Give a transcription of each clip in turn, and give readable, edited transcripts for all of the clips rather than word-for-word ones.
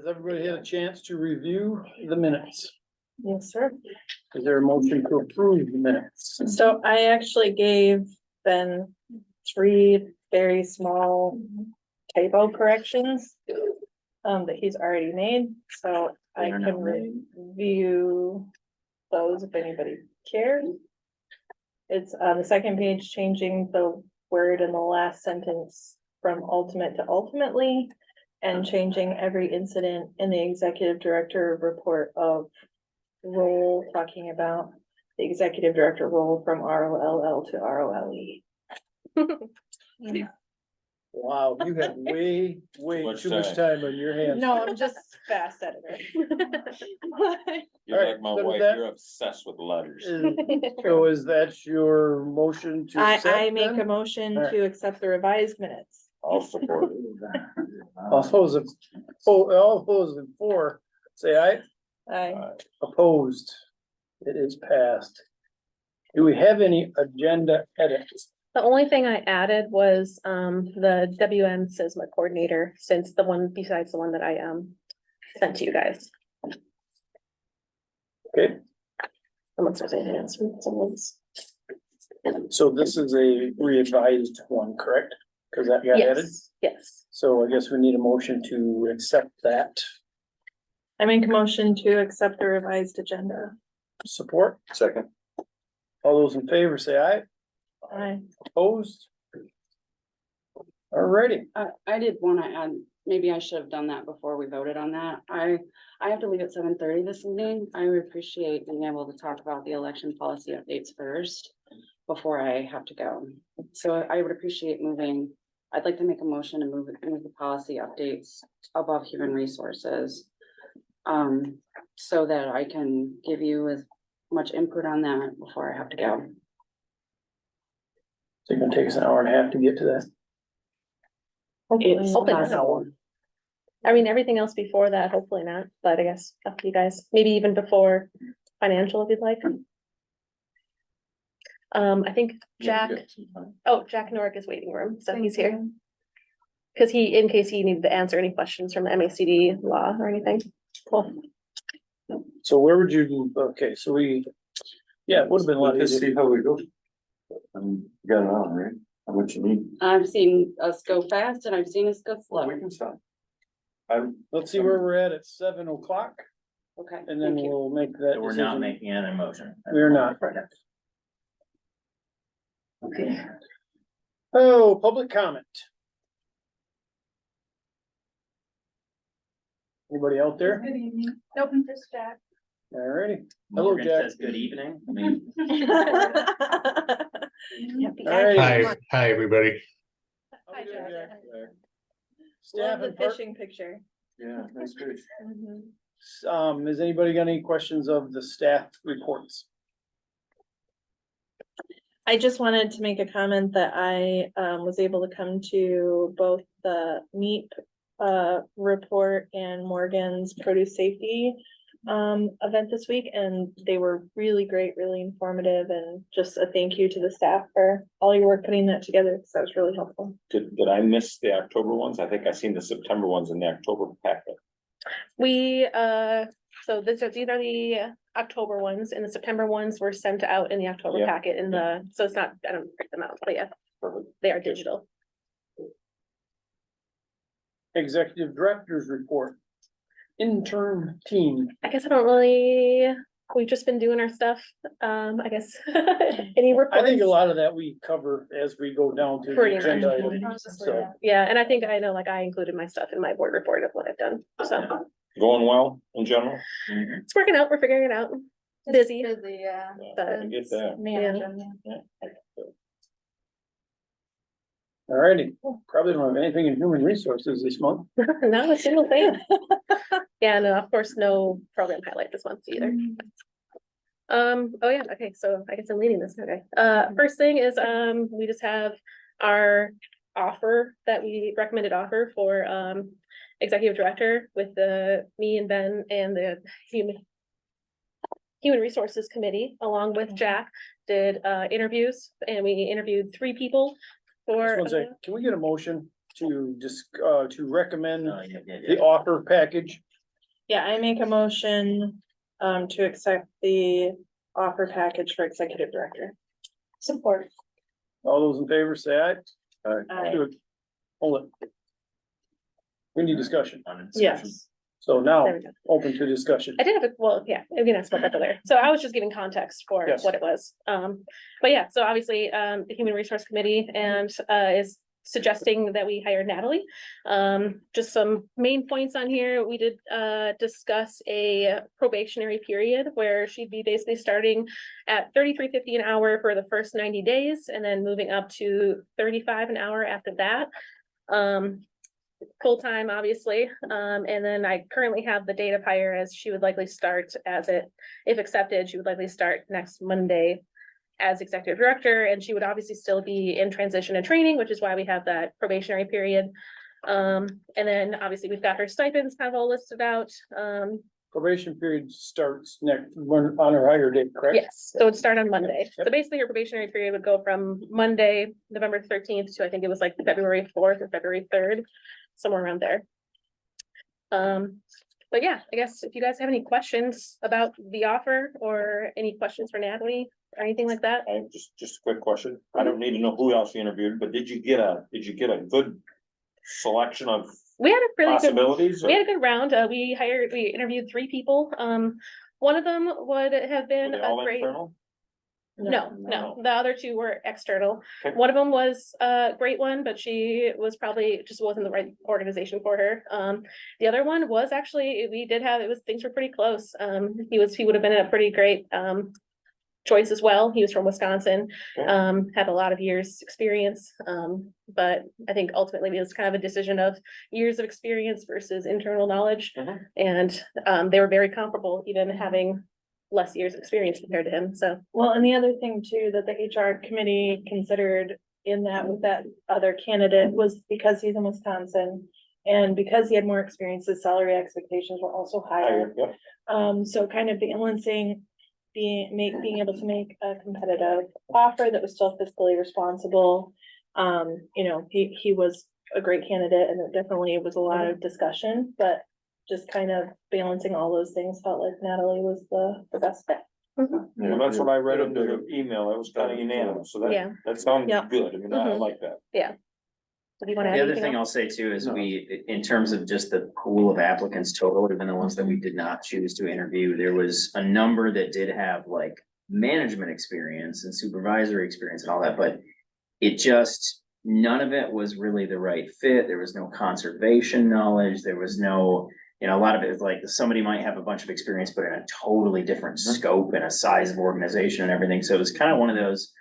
Has everybody had a chance to review the minutes? Yes, sir. Is there a motion to approve the minutes? So I actually gave Ben 3 very small typo corrections that he's already made, so I can review those if anybody cares. It's on the second page, changing the word in the last sentence from ultimate to ultimately, and changing every incident in the executive director report of role, talking about the executive director role from ROLL to ROLE. Wow, you have way Much too much time. time on your hands. No, I'm just fast editor. You're Alright, like my so wife, that- you're obsessed with letters. So is that your motion to I accept make a then? motion Alright. to accept the revised minutes. I'll support it. All those in for, say aye. I, Opposed. It is passed. Do we have any agenda edits? The only thing I added was, the WM SISMA coordinator, since the one besides the one that I, sent to you guys. Okay, Unless there's anything else from someone's. so this is a revised one, correct? Cause that got added, Yes, yes. so I guess we need a motion to accept that. I make a motion to accept the revised agenda. Support, Second. all those in favor say aye. I, Opposed? Alrighty, I did wanna add, maybe I should have done that before we voted on that. I have to leave at 7:30 this evening. I would appreciate being able to talk about the election policy updates first before I have to go. So I would appreciate I'd like to make a motion to move the policy updates above human resources. So that I can give you as much input on that before I have to go. so it's gonna take us an hour and a half to get to that. It's Hopefully not. possible. I mean, everything else before that, hopefully not, but I guess up to you guys, maybe even before financial if you'd like. I think Jack Norick is waiting room, so he's here. Cause in case he needed to answer any questions from the MACD law or anything. Cool. So where would you, okay, so yeah, it would have been a lot Let's easier. see how we go. You got it on, right? How much you need? I've seen us go fast and I've seen us go slow. We can stop. Let's see where we're at 7 o'clock, Okay, and then thank you. we'll make that We're not decision. making an motion. We're not. Okay. Oh, public comment. Anybody out there? Good evening. Nope, just Jack. Alrighty. Hello, Morgan Jack. says good evening. I mean, Alrighty. Hi, everybody. Hi, Jack. Staff Love the and park, fishing picture. Yeah, nice fish. has anybody got any questions of the staff reports? I just wanted to make a comment that I was able to come to both the MEAP report and Morgan's produce safety event this week, and they were really great, really informative, and just a thank you to the staff for all your work putting that together, because that was really helpful. Did I miss the October ones? I think I seen the September ones in the October packet. We, so these are the October ones, and the September ones were sent out in the October Yeah. packet so it's not, I don't print them out, but yeah, Perfect. they are digital. Executive Director's Report. Intern team. I guess we've just been doing our stuff, I guess. Any reports? I think a lot of that we cover as we go down to the Pretty much. agenda items, so. Yeah, and I think I know, like, I included my stuff in my board report of what I've done, so Going well in general? it's working out, we're figuring it out. Busy, Busy, yeah. but I get that. Managing, yeah. Alrighty, probably don't have anything in human resources this month. not a single thing. Yeah, no, of course, no program highlight this month either. Oh yeah, okay, so I guess I'm leading this, okay. First thing is, we just have our recommended offer for, executive director with me and Ben and the Human Resources Committee, along with Jack, did, interviews, and we interviewed 3 people for. Just one second, can we get a motion to just, to recommend no, yeah. the offer package Yeah, I make a motion, to accept the offer package for executive director. Support. All those in favor say aye. Aye. Do it. Hold it. We need discussion. On a discussion. Yes. So now, There we go. open to discussion. I did have a, well, yeah, we can ask about that later. So I was just giving context for Yes. what it was. But yeah, so obviously, the Human Resource Committee and, is suggesting that we hire Natalie. Just some main points on here. We did, discuss a probationary period where she'd be basically starting at $33.50 an hour for the first 90 days and then moving up to $35 an hour after that. Full-time, obviously, and then I currently have the date of hire as she would likely start if accepted, she would likely start next Monday as executive director, and she would obviously still be in transition and training, which is why we have that probationary period. And then obviously we've got her stipends kind of all listed out. Probation period starts next, when, on her hire date, correct? Yes, so it'd start on Monday. So Yep. basically her probationary period would go from Monday, November 13th to I think it was like February 4th or February 3rd, somewhere around there. But yeah, I guess if you guys have any questions about the offer or any questions for Natalie or anything like that. Just a quick question. I don't need to know who else you interviewed, but did you get a good selection of We had a really good, possibilities? we had a good round. We interviewed 3 people. One of them would have been a All great. internal? No, the other 2 were external. Okay. One of them was a great one, but she was probably just wasn't the right organization for her. The other one was actually, things were pretty close. He would have been a pretty great, choice as well. He was from Wisconsin, Okay. had a lot of years experience. But I think ultimately it was kind of a decision of years of experience versus internal knowledge. Mhm. And, they were very comparable, even having less years of experience compared to him, so. Well, and the other thing too, that the HR committee considered in that with that other candidate was because he's in Wisconsin. And because he had more experience, his salary expectations were also higher. Yep. So kind of balancing, being able to make a competitive offer that was still fiscally responsible. He was a great candidate and there definitely was a lot of discussion, but just kind of balancing all those things, felt like Natalie was the best fit. Well, that's what I read into the email. It was kind of unanimous, so Yeah. that sounds Yeah. good. I mean, I Mhm. like that. Do you wanna add The other anything thing I'll else? say too is No. in terms of just the pool of applicants total, even the ones that we did not choose to interview, there was a number that did have like management experience and supervisory experience and all that, but it just, none of it was really the right fit. There was no conservation knowledge. There was no, a lot of it is like somebody might have a bunch of experience, but in a totally different scope and a size of organization and everything. So it was kind of one of those,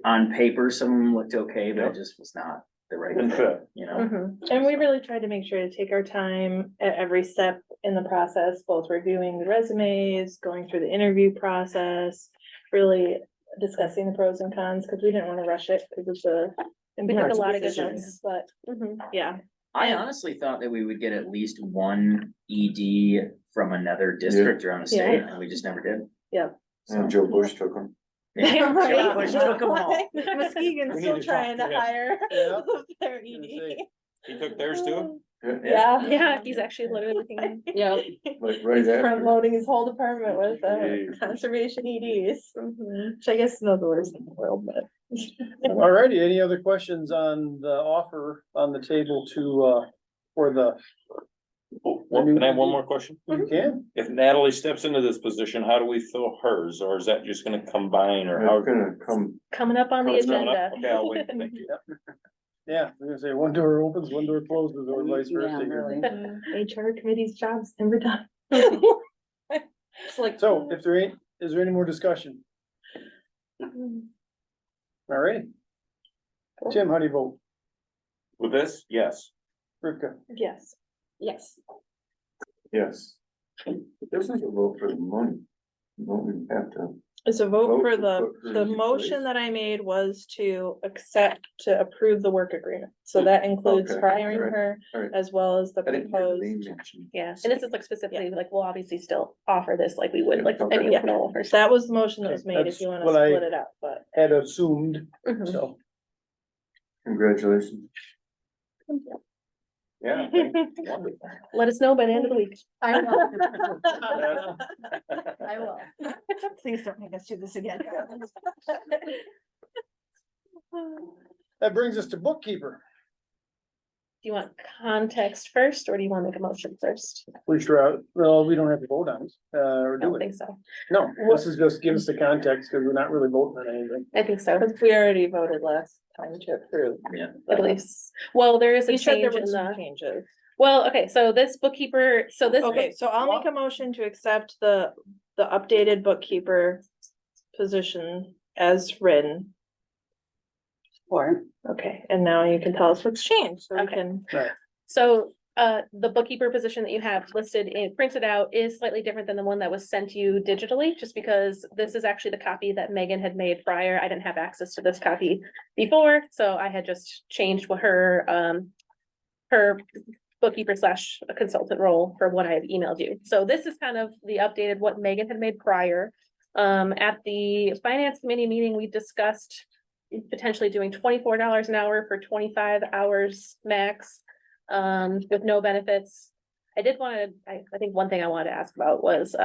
on paper, some of them looked okay, but it just was not the right Didn't fit, fit. Mhm. And we really tried to make sure to take our time at every step in the process, both reviewing the resumes, going through the interview process, really discussing the pros and cons, because we didn't want to rush it, because it's a. We took a lot of good decision, notes. But, Mhm. yeah, I honestly thought that we would get at least one ED from another district around the state, and we just never did. And Joe Bush took them. Yeah, Right. Bush took 'em all. Muskegon's We still need to trying to talk to him. hire Yeah. their Gonna ED. say. He took theirs too? Yeah. Yeah, he's actually literally looking. Yeah. Like right He's after. front loading his whole department with Yeah. conservation EDs, which I guess is not the worst in the world, but. Alrighty, any other questions on the offer on the table for the, Can I have one more question? you can? If Natalie steps into this position, how do we fill hers, or is that just gonna combine, or They're how? gonna come, Coming up on the It's coming up? agenda. Okay, I'll wait, thank you. Yeah, I'm gonna say one door opens, one door closes, or vice versa. Yeah, here. really. HR committee's job's never done. It's like. So if there ain't, is there any more discussion? Alrighty. Tim, how do you vote? With this, yes. Rivka? Yes. Yes. yes. This is a vote for the money. You don't even have to. It's a vote Vote for to the, put her the in motion place. that I made was to approve the work agreement. So that includes Okay, hiring alright, her alright. as well as the I didn't hear the proposed. name mentioned. Yeah, and this is like specifically, like, we'll obviously still offer this like we would, like, Okay. any normal person. That was the motion that was Okay, made, that's if you wanna what I- split it up, but. Had assumed, Mhm. so. Congratulations. Yeah. Wonderful. Let us know by the end of the week. I will. I will. Please don't make us do this again. That brings us to bookkeeper. Do you want context first, or do you want to make a motion first? We sure, well, we don't have to vote on it, or I do don't it. think so. No, this is just give us the context, because we're not really voting on anything. I think so, Cause we already voted last time to approve. at least. Well, there is a You said there change in was some the, changes. well, okay, so this bookkeeper, so this. Okay, so I'll make a motion to accept the updated bookkeeper position as written. Or, Okay, and now you can tell us what's changed, so we Okay. can. So, the bookkeeper position that you have listed and printed out is slightly different than the one that was sent to you digitally, just because this is actually the copy that Megan had made prior. I didn't have access to this copy before, so I had just changed what her bookkeeper slash consultant role for what I have emailed you. So this is kind of the updated what Megan had made prior. At the finance committee meeting, we discussed potentially doing $24 an hour for 25 hours max, with no benefits. I did want to, I think one thing I wanted to ask about was,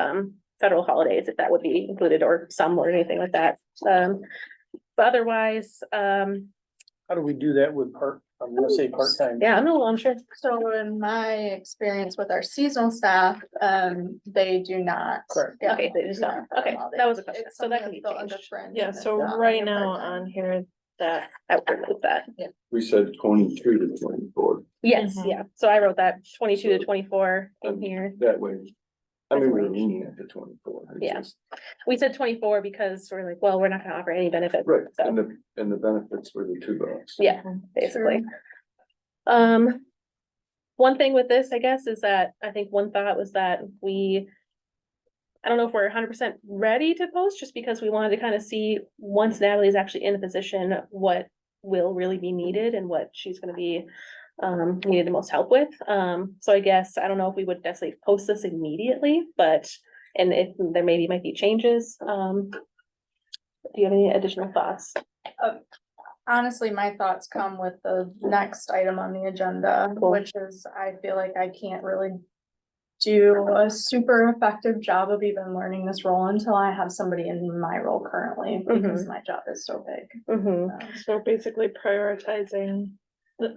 federal holidays, if that would be included or some or anything like that. But otherwise, How do we do that with I'm gonna say part-time? yeah, I'm a little unsure. So in my experience with our seasonal staff, they do not. Correct. get Okay, they just don't. holiday. Okay, Holidays. that was a question. It's So that something can be that's built under changed. fringe Yeah, and it's so not right under now part-time. on here, that, I would remove that. We said 22 to 24, Yes, Mhm. yeah. So I wrote that 22 to 24 in here. that way. I That's mean, we're range. leaning at the 24. It's Yeah. just- We said 24 because we're like, well, we're not gonna offer any benefits. Right, So, and the benefits were the $2. yeah, basically. One thing with this, I guess, is that I think one thought was that I don't know if we're 100% ready to post, just because we wanted to kind of see, once Natalie's actually in the position, what will really be needed and what she's gonna be needed the most help with. So I guess, I don't know if we would necessarily post this immediately, but, and if there might be changes, do you have any additional thoughts? Honestly, my thoughts come with the next item on the agenda, Cool. which is, I feel like I can't really do a super effective job of even learning this role until I have somebody in my role currently, because my job is so big. Mm-hmm. so basically prioritizing,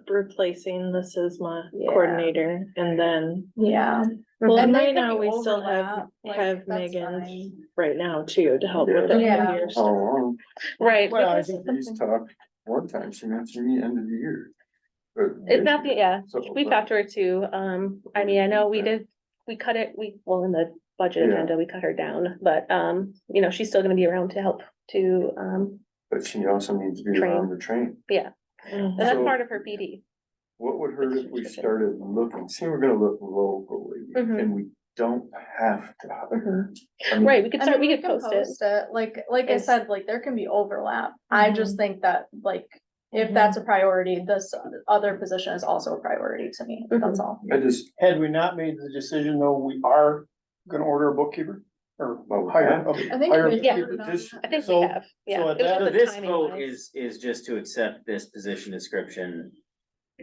replacing the SISMA Yeah. coordinator, and then. Yeah. Well, And and they right could now, be we still overlap, like, have that's Megan's fine. right now too, to help with the Yeah. end of year stuff. Oh, Right. Well, I because think he's talked, one time she mentioned the end of the year. It's not the, yeah, So, we've talked to her too. I mean, I know we cut it, well, in the budget Yeah. agenda, we cut her down, but, she's still gonna be around to help to, But she also needs to be Train. around the train. and that's So- part of her PD. What would hurt if we started looking, see, we're gonna look locally, Mhm. and we don't have to hire. I mean, Right, we could I start, mean, we could post it. Like I It's- said, like, there can be overlap. I just think that, like, if that's a priority, this other position is also a priority to me, that's all. I just, Had we not made the decision, though, we are gonna order a bookkeeper or Well, we hire. have to. I think hire a we Yeah. voted on Petition. that. I think we So- have, yeah. so It at was that- just So a this timing vote wise. is just to accept this position description.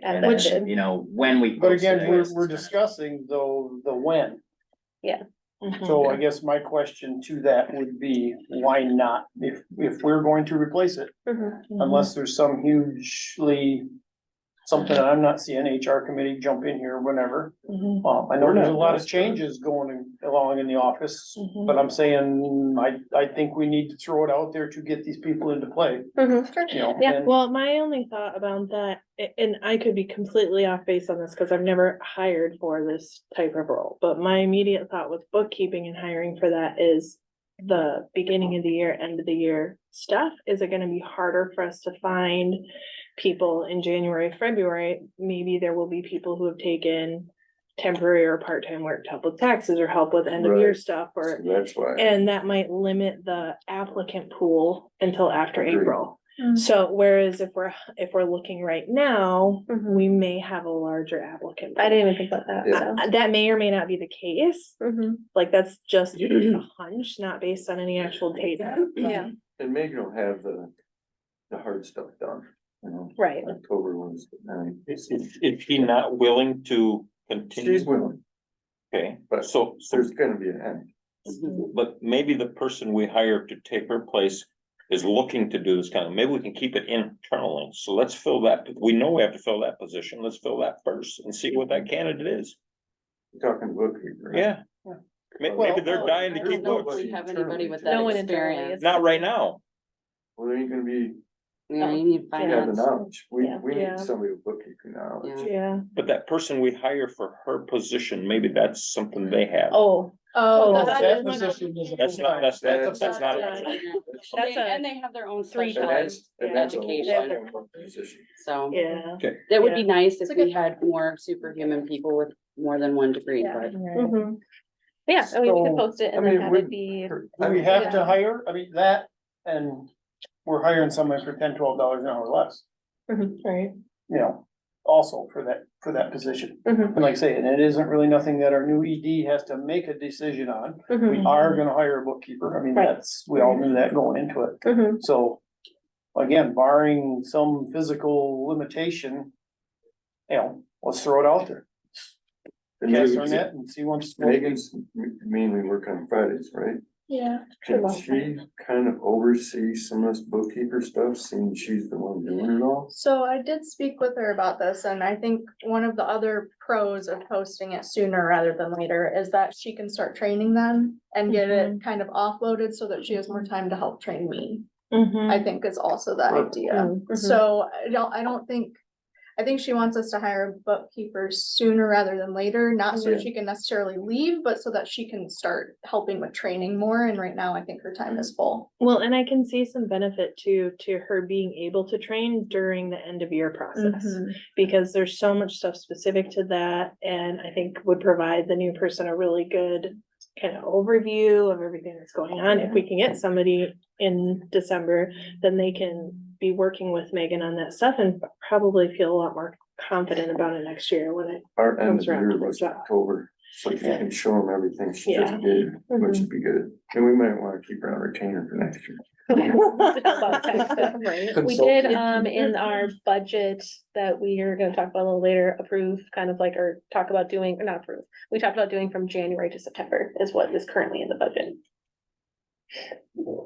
As And edited. then, you know, when we. But post it, again, I guess we're it's gonna- discussing though, the when. Mhm. So I guess my question to that would be, why not? If we're going to replace it, Mhm. unless there's some hugely. Something that I'm not seeing HR committee jump in here whenever. Mhm. I know We're there's a not lot of desperate. changes going along in the office, Mhm. but I'm saying, I think we need to throw it out there to get these people into play, Mhm. you know? Yeah. and- Well, my only thought about that, and I could be completely off base on this, cause I've never hired for this type of role, but my immediate thought with bookkeeping and hiring for that is the beginning of the year, end of the year stuff. Is it gonna be harder for us to find people in January, February? Maybe there will be people who have taken temporary or part-time work to help with taxes or help with end of year Right. stuff, So or, that's why. and that might limit the applicant pool until after Agreed. April. Mm. So whereas if we're looking right now, Mhm. we may have a larger applicant. I didn't even think about that, Yeah. so. That may or may not be the case, Mhm. like that's just a hunch, not based on any actual data. Yeah. And Megan will have the hard stuff done. you know, Right. October was the ninth. Is he not willing to continue? She's willing, Okay, but so, there's gonna be an end. but maybe the person we hire to take her place is looking to do this kind of, maybe we can keep it internally. So let's fill that, we know we have to fill that position. Let's fill that first and see what that candidate is. You're talking bookkeeper, right? Yeah. Maybe they're Well, dying I to don't keep know if books. we have anybody with No that one internally experience. is. Not right now. Well, there ain't gonna be, Yeah, you need you have the finance. knowledge, we Yeah. need Yeah. somebody with bookkeeping knowledge. Yeah. Yeah. But that person we hire for her position, maybe that's something they have. Oh, Oh, Oh, that that is my- position is a That's not, that's That's not. That's They- a And they have their own 3 specialized And that's a whole education, different position. so. Yeah. It would be Yeah. nice if It's a we good- had more superhuman people with more than one degree, Yeah. but. mhm. Yeah, I mean, we could So, post it I and then mean, have we- it be, we have Yeah. to hire, I mean, that, and we're hiring someone for $10, $12 an hour less, Right. you know, also for that position. mhm, And like I say, and it isn't really nothing that our new ED has to make a decision on. We mhm, are gonna hire a bookkeeper. I mean, Right. that's, we all knew that going into it. mhm. So, again, barring some physical limitation, you know, let's throw it out there. Cast our net and see once. Megan's mainly work on Fridays, right? Yeah. Can she kind of oversee some of this bookkeeper stuff, seeing she's the one doing it all? So I did speak with her about this, and I think one of the other pros of posting it sooner rather than later is that she can start training them and get it kind of offloaded so that she has more time to help train me. I think is also the idea. Mhm. So I don't think, I think she wants us to hire bookkeepers sooner rather than later, not so Yeah. she can necessarily leave, but so that she can start helping with training more. And right now, I think her time is full. Well, and I can see some benefit to her being able to train during the end of year process. Because there's so much stuff specific to that, and I think would provide the new person a really good kind of overview of everything that's going on. If we can get somebody in December, then they can be working with Megan on that stuff and probably feel a lot more confident about it next year when it. Our end Comes of the around year to the was job. October, so if you Yeah. can show them everything she Yeah. just did, which Mhm. would be good. And we might wanna keep her on retainer for next year. About tech stuff. Right. We did, Consultant. in our budget that we are gonna talk about a little later, approve, kind of like, or talk about doing, or not approve. We talked about doing from January to September is what is currently in the budget.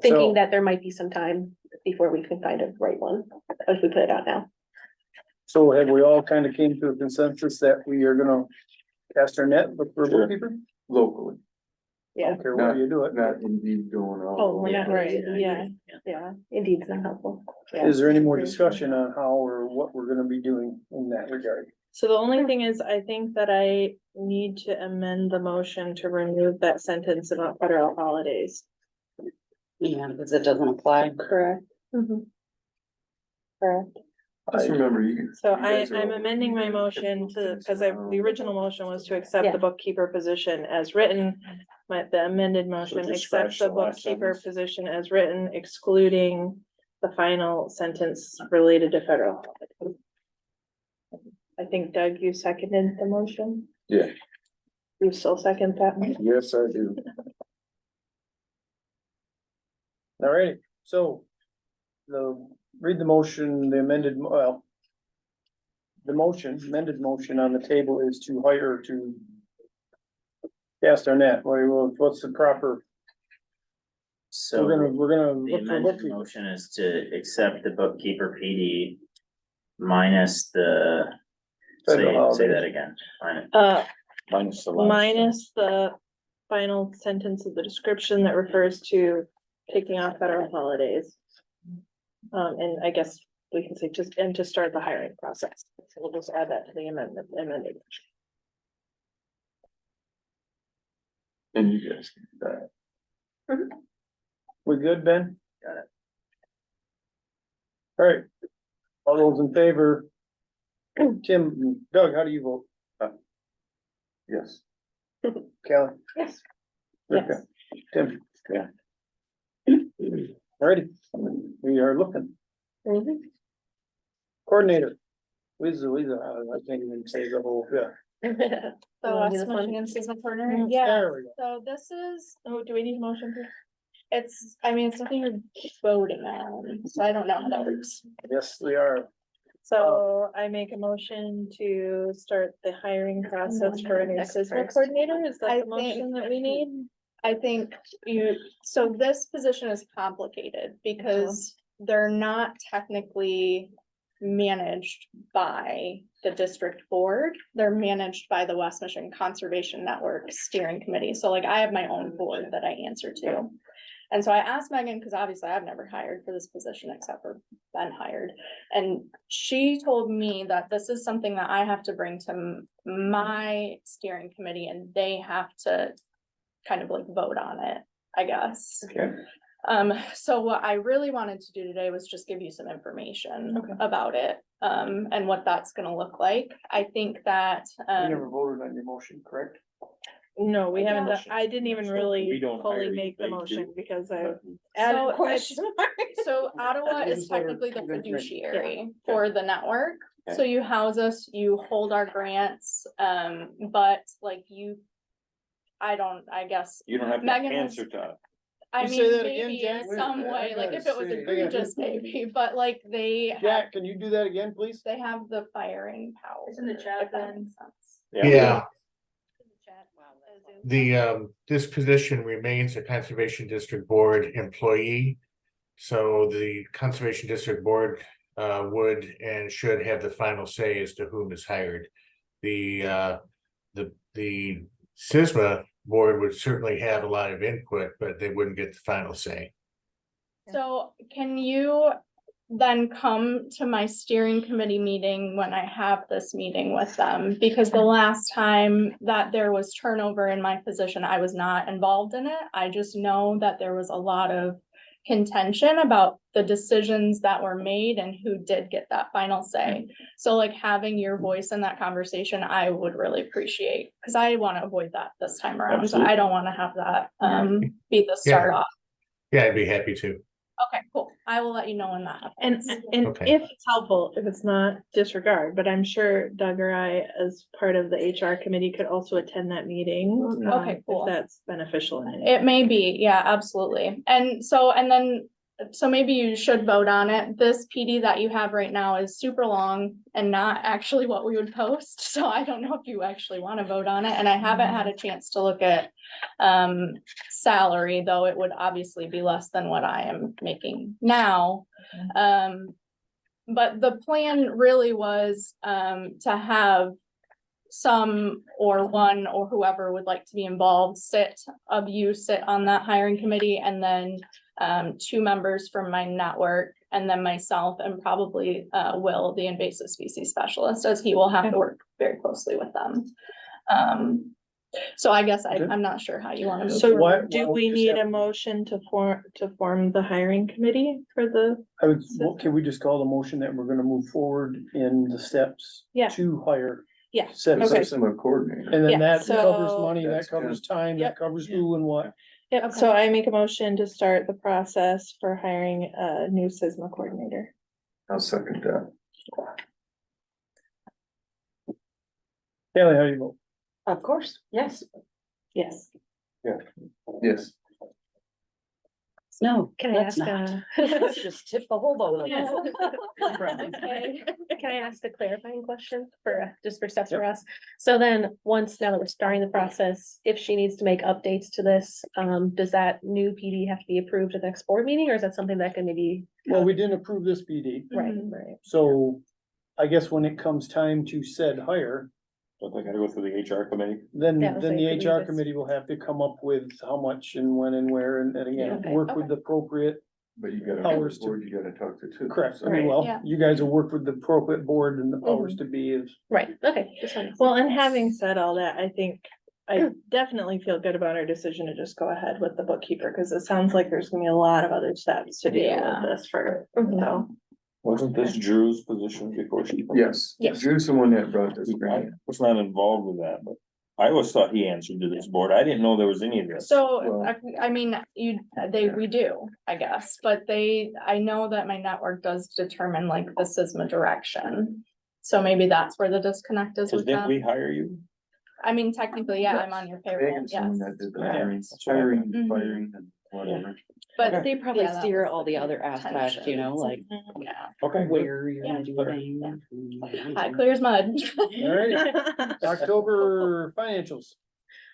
Thinking So- that there might be some time before we can find a right one, if we put it out now. So have we all kind of came to a consensus that we are gonna cast our net, look for a Sure. bookkeeper? Locally, I don't care where you do it. not indeed going all. Oh, we're over. not right, I yeah, agree. yeah. Indeed's not helpful. Is there any more discussion on how or what we're gonna be doing in that regard? So the only thing is, I think that I need to amend the motion to remove that sentence about federal holidays. Yeah, because it doesn't apply. Correct. Correct. Just remember, you. So you guys are I'm all- amending my motion to, because the original motion was to accept Yeah. the bookkeeper position as written. The amended motion, just accept scratch the the last bookkeeper sentence. position as written, excluding the final sentence related to federal. holidays. I think Doug, you seconded the motion? Yeah. You still second that? Yes, I do. All right, so read the motion, the amended, well, the motion, amended motion on the table is to hire to cast our net. What's the proper, So we're gonna the look for a amended bookkeeper. motion is to accept the bookkeeper PD minus the, Federal say that holidays. again. Minus the last. Minus the final sentence of the description that refers to taking off federal holidays. And I guess we can say just, and to start the hiring process. So we'll just add that to the amended. And you guys can do that. We good, Ben? Got it. All right, all those in favor? Tim, Doug, how do you vote? Yes. Kelly? Yes. Rika? Tim? Yeah. Alrighty, we are looking. Mhm. Coordinator. I can't even say the whole, yeah. So Wanna do West this one? Michigan Season Partner, yeah, There we go. so this is, Oh, do we need a motion? it's, I mean, it's nothing you're voting on, so I don't know how that works. Yes, we are. So I make a motion to start the hiring process for a new Next SISMA first. coordinator. Is that I the motion that we need? I think so this position is complicated because they're not technically managed by the district board. They're managed by the West Michigan Conservation Network Steering Committee. So like I have my own board that I answer to. And so I asked Megan, because obviously I've never hired for this position except for been hired. And she told me that this is something that I have to bring to my steering committee and they have to kind of like vote on it, I guess. Okay. So what I really wanted to do today was just give you some information about it, and what that's gonna look like. I think that, We never voted on your motion, correct? No, we haven't, Motion. I didn't even We really don't hire fully you, make the they do. motion because I So added it's- question marks. so Ottawa We'll is just let her- technically the we're gonna make- fiduciary for the network. So Okay. you house us, you hold our grants, but like I guess, You don't have to Megan has- answer to us. I You say mean, that again, maybe Jack? in some Wait, I way, like gotta if it was say- egregious, maybe, but like they have, Jack, can you do that again, please? they have the firing power. It's in the chat if that then. makes sense. Yeah, Wow. this position remains a Conservation District Board employee. So the Conservation District Board would and should have the final say as to whom is hired. The SISMA board would certainly have a lot of input, but they wouldn't get the final say. So can you then come to my steering committee meeting when I have this meeting with them? Because the last time that there was turnover in my position, I was not involved in it. I just know that there was a lot of contention about the decisions that were made and who did get that final say. So like having your voice in that conversation, I would really appreciate, because I want to avoid that this time around. So I don't want to have that be the start off. Yeah, I'd be happy to. Okay, cool. I will let you know when that happens. And Okay. if it's helpful, if it's not, disregard, but I'm sure Doug or I, as part of the HR committee, could also attend that meeting. Okay, cool. If that's beneficial in any. It may be, yeah, absolutely. So maybe you should vote on it. This PD that you have right now is super long and not actually what we would post. So I don't know if you actually want to vote on it. And I haven't had a chance to look at salary, though it would obviously be less than what I am making now. But the plan really was to have some or one or whoever would like to be involved, sit on that hiring committee, and then 2 members from my network, and then myself, and probably Will, the invasive species specialist, as he will have to work very closely with them. So I guess I'm not sure how you want to move So forward. do we need a motion to form the hiring committee for the? Can we just call the motion that we're gonna move forward in the steps? Yeah. To hire. Yeah. Said Okay. System coordinator. And then Yeah, that covers so- money, that That's covers good. time, Yep. that covers who and what. Yep, so I make a motion to start the process for hiring a new SISMA coordinator. I'll second that. Kelly, how do you vote? Of course, yes. Yes. Yes. No, Can I let's ask not. Let's just tip the whole boat. Yeah. Can I ask a clarifying question just for steps for us? So then, now that we're starting the process, if she needs to make updates to this, does that new PD have to be approved at the next board meeting, or is that something that can maybe? Well, we didn't approve this PD, Right, Mhm. right. so I guess when it comes time to said hire, Don't they gotta go through the HR committee? then Yeah, I was the like, could we HR just- committee will have to come up with how much and when and where, and again, Okay, work with the appropriate. But you gotta, Powers to- board you gotta talk to too. Correct, I Right. mean, well, Yeah. you guys will work with the appropriate board and the powers to be is. Right, okay. Just wanted to- Well, and having said all that, I think I definitely feel good about our decision to just go ahead with the bookkeeper, because it sounds like there's gonna be a lot of other steps to do Yeah. with this for, Mhm. so. Wasn't this Drew's position before she? Yes, Yes. Drew's the one that brought this I grant. was not involved with that, but I always thought he answered to this board. I didn't know there was any of this. So, Well- I mean, we do, I guess, but I know that my network does determine like the SISMA direction. So maybe that's where the disconnect is Cause with didn't them. we hire you? I mean, technically, yeah, I'm on your payroll, Megan's the one yes. that did the Yeah. hiring, That's what I thought. Mhm. firing and whatever. But they probably Yeah, that steer was all the other aspects, you know, like Yeah, Okay, good. where you're gonna do Yeah. things. hot clear as mud. Alright, October financials.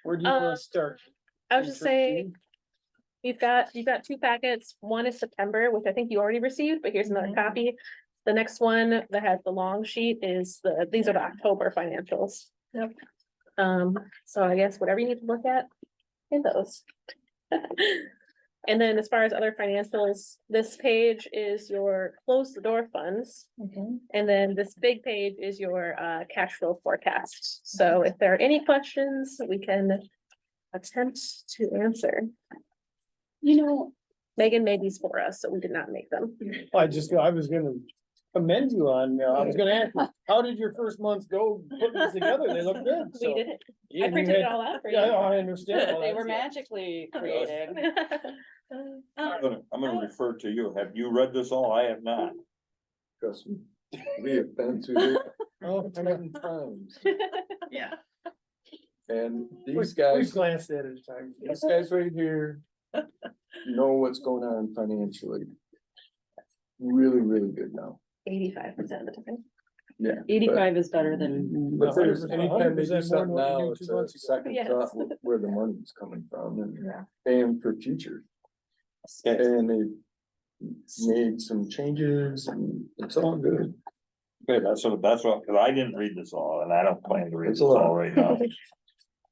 Where do you wanna start? I was just saying, you've got two packets. One is September, which I think you already received, but here's another copy. The next one that has the long sheet is these are the October financials. Yep. So I guess whatever you need to look at in those. And then as far as other financials, this page is your close the door funds. And then this big page is your cash flow forecast. So if there are any questions, we can attempt to answer. You know, Megan made these for us, so we did not make them. I was gonna commend you on, I was gonna ask, you, how did your first months go putting this together? They look good, We so. did it. Yeah, I you printed it had- all out for you. Yeah, I understand. all they that, were yeah. magically created. I'm gonna refer to you. Have you read this all? I have not. Trust me, we have been through it Oh, 10 times, Yeah. and We these guys, glanced at it at times. these guys right here know what's going on financially. Really, really good now. 85% of the time. Yeah. 85 is better than, But there's, 100% anytime they do 100% more something than what we now, did it's 2 a months ago. second Yes. thought where the money's coming from Yeah. and for future. And they made some changes and it's all good. Okay, that's what, cause I didn't read this all and I don't plan to read It's this a lot. all right now.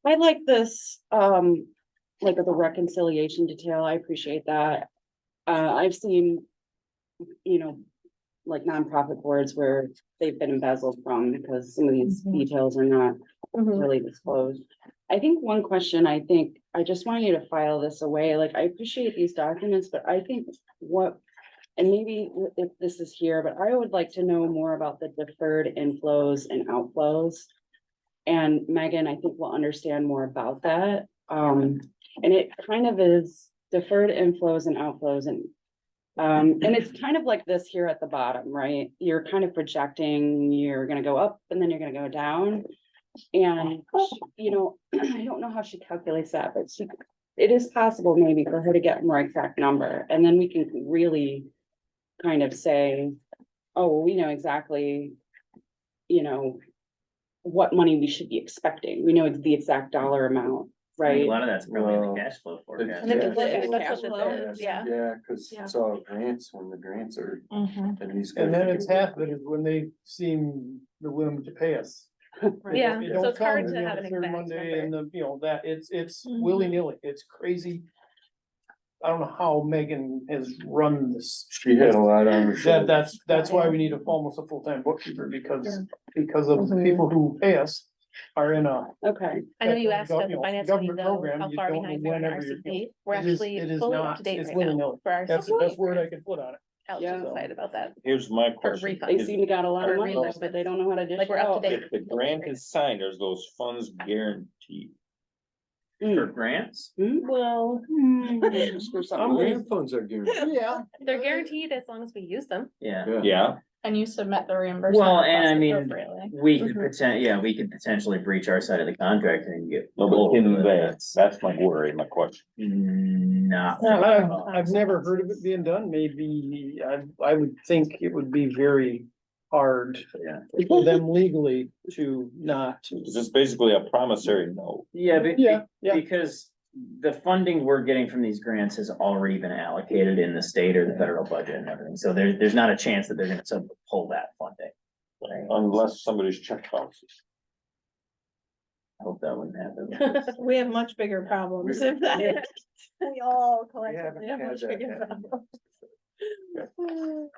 I like this, like the reconciliation detail. I appreciate that. I've seen, you know, like nonprofit boards where they've been embezzled from because some of these details are not really disclosed. I think one question, I just want you to file this away, like, I appreciate these documents, but I think and maybe if this is here, but I would like to know more about the deferred inflows and outflows. And Megan, I think will understand more about that. And it kind of is deferred inflows and outflows and it's kind of like this here at the bottom, right? You're kind of projecting, you're gonna go up and then you're gonna go down. And, you know, I don't know how she calculates that, but it is possible maybe for her to get a more exact number. And then we can really kind of say, oh, well, we know exactly, you know, what money we should be expecting. We know the exact dollar amount, A right? lot of that's probably in the Well, cash flow forecast. I think Yeah. that's what this is, yeah. Yeah, cause Yeah. it's all grants when the grants are, and these. And guys then are it's doing- half of it is when they seem the willing to pay us. Yeah, It so don't it's hard come to in have the an third exact Monday and number. the, you know, that it's Mhm. willy-nilly, it's crazy. I don't know how Megan has run this. She had a lot on her That, shoulders. that's why we need almost a full-time bookkeeper, because of the Mhm. people who pay us are in a. Okay, I know you that, asked at you the know, finance government committee though, program, how you far don't know behind we are in whenever you're- RCP. We're It is- actually it is fully not- up to date it's right now willy-nilly. for That's the RCP. best word I could put on it. Alex Yeah. is excited about that. Here's my question. refund. they Is- seem to got a lot of For money, refunds. but they don't know how to dish Like, it we're up to out. date. If the grant is signed, there's those funds guaranteed. For grants? Well. Screw something. Grant funds are guaranteed. Yeah. They're guaranteed as long as we use them. Yeah. Yeah, And you submit the reimbursement. Well, and I request mean, appropriately. we could Mhm. we could potentially breach our side of the contract and get. no, but can but they, that's that's my worry, my question. Not. I've never heard of it being done, maybe, I would think it would be very hard Yeah. for them legally to not. Is this basically a promissory note? Yeah, but Yeah, yeah. because the funding we're getting from these grants has already been allocated in the state or the federal budget and everything. So there's not a chance that they're gonna suddenly pull that funding. Unless somebody's check bounces. I hope that wouldn't happen. We have much bigger problems if that. We all collectively have had much that bigger happen. problems.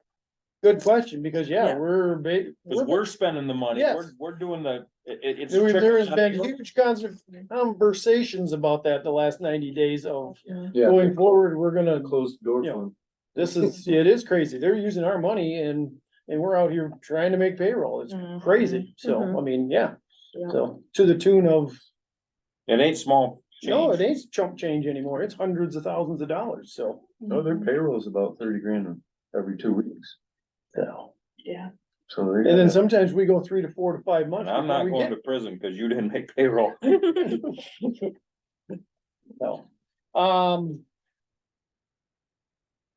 Good question, because yeah, Yeah. we're big. Cause we're spending the money, Yes. we're doing the, it's. There has been trickle- huge conversations about that the last 90 days of Yeah, going forward, we're gonna, closed door Yeah. fund. this is, it is crazy. They're using our money and we're out here trying to make payroll. It's crazy. So, I mean, yeah. Yeah. So to the tune of, It ain't small no, it change. ain't chump change anymore. It's hundreds of thousands of dollars. So, No, their payroll is about 30 grand every 2 weeks. so. Yeah. So they. And then gotta- sometimes we go 3 to 4 to 5 months. And I'm before not we going get- to prison because you didn't make payroll. So,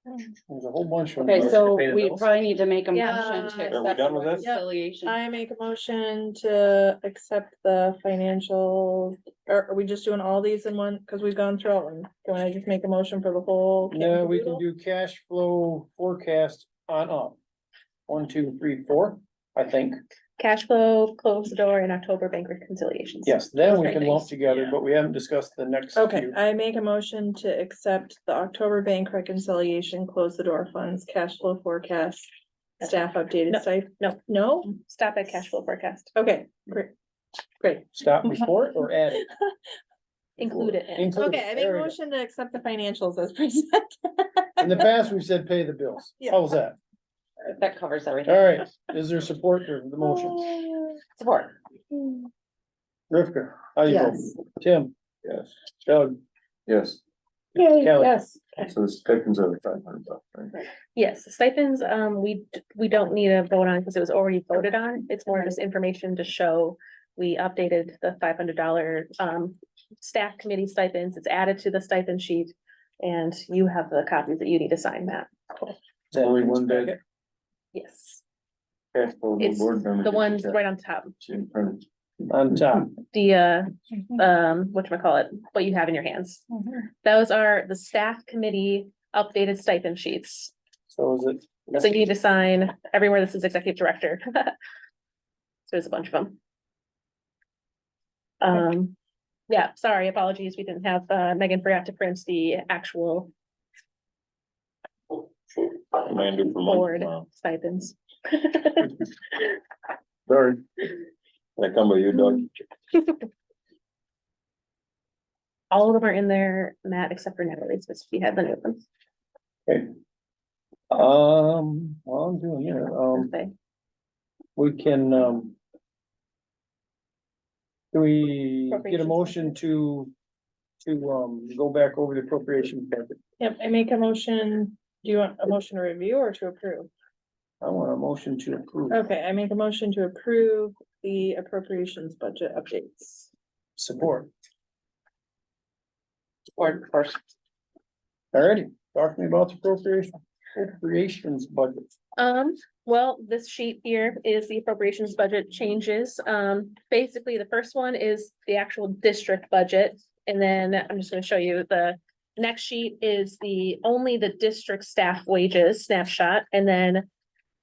There's a whole bunch of. Okay, them. so Pay the we bills? probably need to make a Yeah. motion to Are we accept done the with this? reconciliation. I make a motion to accept the financial, or are we just doing all these in one? Cause we've gone through all of them. Can I just make a motion for the whole? kit and No, we can caboodle? do cash flow forecast on up. 1, 2, 3, 4, I think. Cash flow, close the door in October bank reconciliations. Yes, then we Okay, can lump thanks. together, Yeah. but we haven't discussed the next Okay, few. I make a motion to accept the October bank reconciliation, close the door funds, cash flow forecast, staff updated No, site. no. No? Stop at cash flow forecast, Okay, great. Great. Stop before it or add it? include it in. Include it. Okay, I make There a we go. motion to accept the financials as presented. In the past, we've said pay the bills. Yeah. How's that? That covers everything. All right, is there support for the motion? Support. Rivka, how you vote? Yes. Tim, Yes, Doug, yes, Kelly. Yes. so the stipends are $500, right? Yes, stipends, we don't need a vote on because it was already voted on. It's more just information to show. We updated the $500 staff committee stipends. It's added to the stipend sheet. And you have the copies that you need to sign, Matt. Is that Only in this one bid. packet? Yes, Cash flow, no it's board member the gets a ones check. right on top. She in front. On top. The whatchamacallit, what you have in your hands. Those are the staff committee updated stipend sheets. So is it? So you need to sign everywhere this is executive director. So there's a bunch of them. Yeah, sorry, apologies, we didn't have, Megan forgot to print the actual Commander for board month, stipends. Sorry. I come with you, Doug. All of them are in there, Matt, except for Natalie's, but she had the new ones. Well, I'm doing it, Okay. we can, do we get a Appropriations. motion to go back over the appropriation budget? Yep, I make a motion. Do you want a motion to review or to approve? I want a motion to approve. Okay, I make a motion to approve the appropriations budget updates. Support. Support first. Alrighty, talk to me about the appropriations budget. Well, this sheet here is the appropriations budget changes. Basically, the first one is the actual district budget. And then I'm just gonna show you the next sheet is only the district staff wages snapshot. And then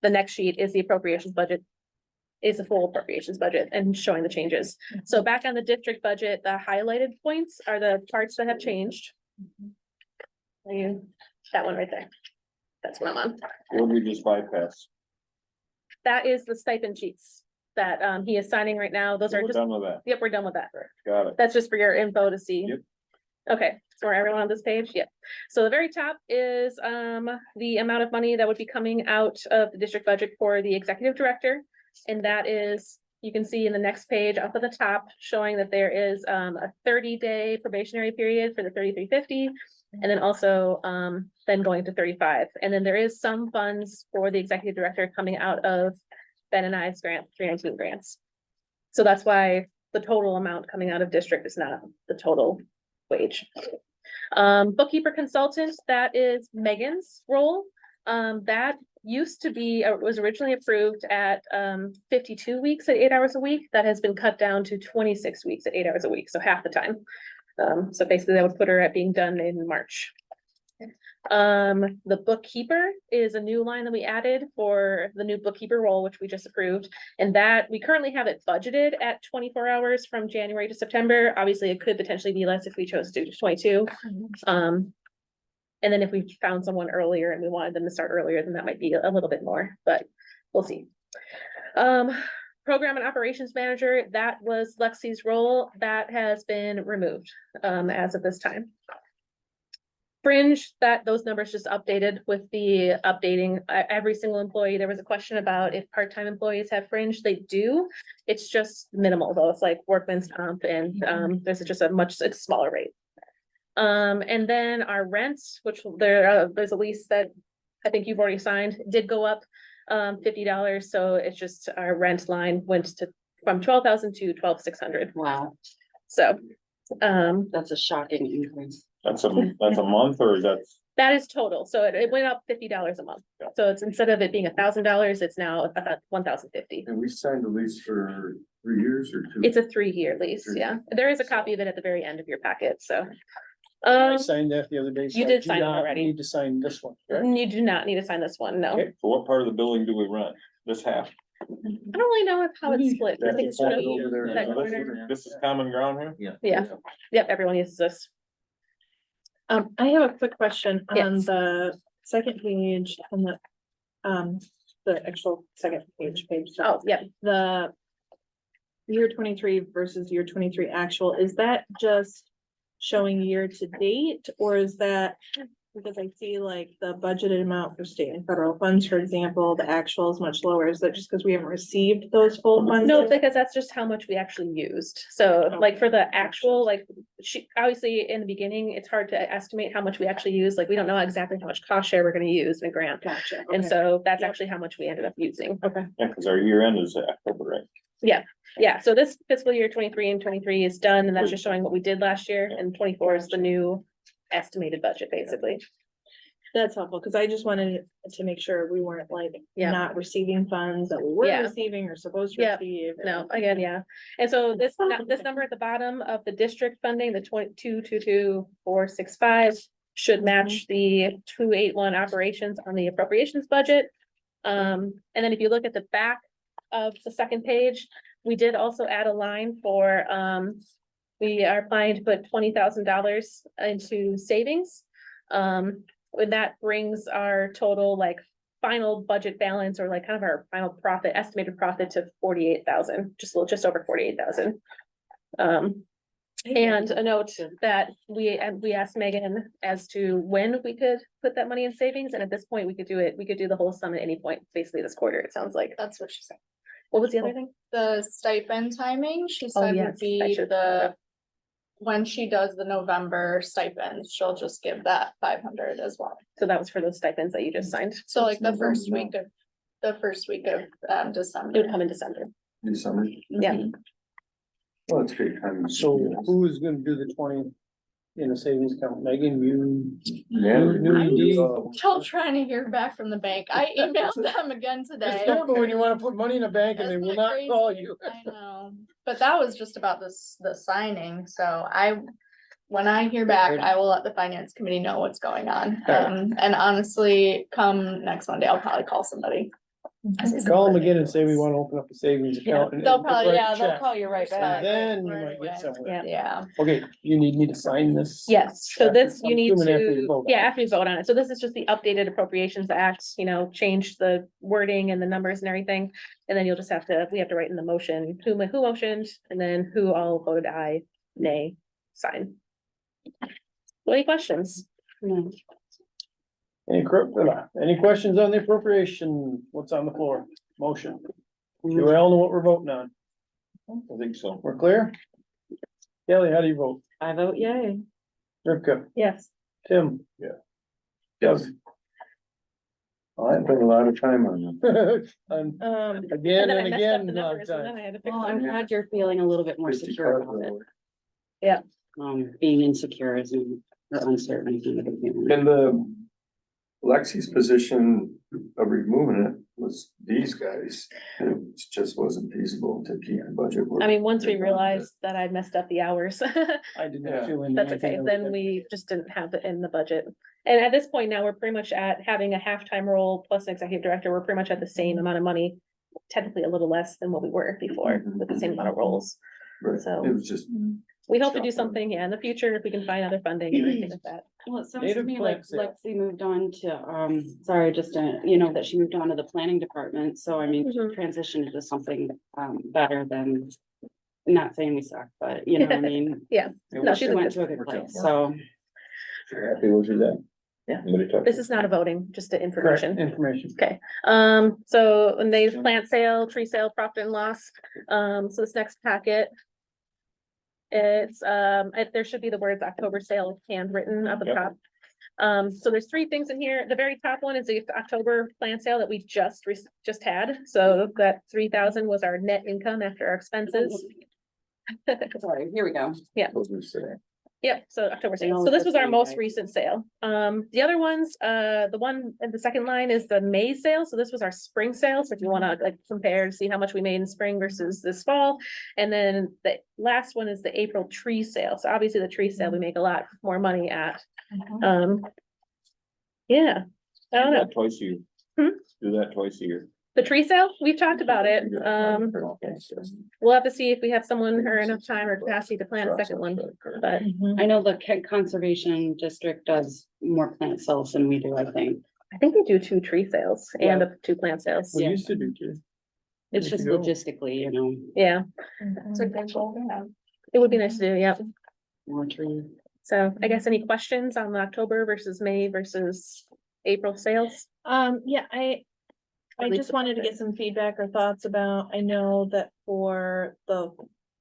the next sheet is the appropriations budget. Is the full appropriations budget and showing the changes. So back on the district budget, the highlighted points are the parts that have changed. That one right there. That's what I'm on. What we just bypass? That is the stipend sheets that he is signing right now. Those are We're just, done with that. yep, we're done with that. Got it. That's just for your info to see. Yep. Okay, so are everyone on this page? Yep. So the very top is the amount of money that would be coming out of the district budget for the executive director. And that is, you can see in the next page up at the top, showing that there is a 30-day probationary period for the 3350. And then also then going to 35. And then there is some funds for the executive director coming out of Ben and I's grant, 319 grants. So that's why the total amount coming out of district is not the total wage. Bookkeeper consultant, that is Megan's role. That used to be, was originally approved at 52 weeks at 8 hours a week. That has been cut down to 26 weeks at 8 hours a week, so half the time. So basically that would put her at being done in March. The bookkeeper is a new line that we added for the new bookkeeper role, which we just approved. And that we currently have it budgeted at 24 hours from January to September. Obviously, it could potentially be less if we chose to do 22. And then if we found someone earlier and we wanted them to start earlier, then that might be a little bit more, but we'll see. Program and operations manager, that was Lexi's role, that has been removed as of this time. Fringe, those numbers just updated with the updating every single employee. There was a question about if part-time employees have fringe, they do. It's just minimal though, it's like workman's comp and there's just a smaller rate. And then our rents, which there's a lease that I think you've already signed, did go up $50. So it's just our rent line went from 12,000 to 12,600. Wow, So that's a shocking increase. That's a month or is that That is total, so it went up $50 a month. So it's instead of it being $1,000, it's now about 1,050. And we signed the lease for 3 years or 2? It's a 3-year lease, yeah. There is a copy of it at the very end of your packet, so. I signed that the other day. so You I did do sign it not already. Need to sign this one, correct? You do not need to sign this one, no. Okay, so what part of the building do we rent? This half? I don't really know how it's split. I think it's That's just- over there. that So corner. This is common ground here? Yeah, yep, everyone uses this. I have a quick question on Yes. the second page on the actual second page. Oh, yeah, The year 23 versus year 23 actual, is that just showing year to date, or is that? Because I see like the budgeted amount for state and federal funds, for example, the actual is much lower. Is that just because we haven't received those full funds? no, yet? because that's just how much we actually used. So like for the actual, like, she, obviously in the beginning, it's hard to estimate how much we actually use. Like, we don't know exactly how much cost share we're gonna use in a grant. Gotcha. And okay. so that's Yep. actually how much we ended up using. Okay, Yeah, because our year end is October, right? Yeah, so this fiscal year 23 and 23 is done, and that's just showing what we did last year, and 24 is the new estimated budget, basically. that's helpful, because I just wanted to make sure we weren't like Yeah. not receiving funds that we were Yeah. receiving or supposed to Yeah. receive. No, again, yeah. And so this number at the bottom of the district funding, the 22,22465 should match the 281 operations on the appropriations budget. And then if you look at the back of the second page, we did also add a line for, we are planning to put $20,000 into savings. And that brings our total like final budget balance, or like kind of our final profit, estimated profit, to 48,000, just over 48,000. And a note that we asked Megan as to when we could put that money in savings, and at this point, we could do the whole sum at any point, basically this quarter, it sounds like. That's what she said. What was the other thing? The stipend timing, she Oh, said yes, would be I should- when she does the November stipend, she'll just give that 500 as well. So that was for those stipends that you just signed. So like the November first now. week of, It would December. come in December. December. Yeah. Well, it's great time. So who is gonna do the 20 in the savings account? Megan, you? Yeah. New ED? Still trying to hear back from the bank. I emailed them again It's today. terrible when you wanna put money in a bank and they Isn't will it not crazy? call you. I know, but that was just about this, the signing, so when I hear back, I will let the finance committee know what's going on. And honestly, come next Monday, I'll probably call somebody. Call them again and say we wanna open up a savings account. and- They'll and probably, write yeah, a they'll check. call you right back. And then you right might away. get somewhere. Yeah, Okay, you need me to sign this? Yes, so this, I'm you need assuming after you to, vote on yeah, it. after you vote on it. So this is just the updated Appropriations Act, change the wording and the numbers and everything. And then you'll just we have to write in the motion, who motioned, and then who all voted aye, nay, sign. Any questions? No. Any questions on the appropriation? What's on the floor? Motion. Do we all know what we're voting on? I think so. We're clear? Kelly, how do you vote? I vote yay. Rivka, Yes. Tim? Yeah. Doug? I put a lot of time on them. And And again then I and messed up again, the no, numbers, and then I had to fix Well, I'm them. glad you're feeling a little bit more 50 secure cars about it. over. Being insecure isn't, or uncertain. isn't a big deal. And the Lexi's position of removing it was these guys. It just wasn't feasible to keep the budget. where I mean, once we they wanted it. realized that I'd messed up the hours, I did not feel any. that's okay, then we just didn't have it in the budget. And at this point now, we're pretty much at having a halftime role plus an executive director, we're pretty much at the same amount of money. Technically a little less than what we were before with the same amount of roles. Right, so- it was just, We hope to do something, yeah, in the future, if we can find other funding or anything like that. Well, it sounds to Native me plant like sale. Lexi moved on to, sorry, just, that she moved on to the planning department, so I mean, Mhm. transitioned to something, better than. Not saying we suck, but you know what I mean? No, She she's went to a good place, so. you're happy with that? Yeah. This is not a voting, just the Correct, information. information. So when they plant sale, tree sale, profit and loss, so this next packet. It's, there should be the words October sale handwritten up at the Yep. top. So there's 3 things in here. The very top one is the October plant sale that we just had. So that 3,000 was our net income after our expenses. Sorry, here we go. Those were sad. Yep, so October They all sale. So look this the was our same, most right? recent sale. The other ones, the one at the second line is the May sale. So this was our spring sale. So if you wanna like compare to see how much we made in spring versus this fall. And then the last one is the April tree sale. So obviously the tree sale, we make a lot more money at. Yeah, I don't Do know. that twice a year. Hmm? Do that twice a year. The tree sale, we've talked about it. We'll have to see if we have someone or enough time or capacity to plan a second one, but I know the Kent Conservation District does more plant sales than we do, I think. I think we do 2 tree sales and 2 plant sales. We used to do too. It's just Years ago. logistically, you know, Yeah, It's a good goal to have. it would be nice to do, yeah. more trees. So I guess any questions on the October versus May versus April sales? Yeah, I At least just the wanted to budget. get some feedback or thoughts about, I know that for the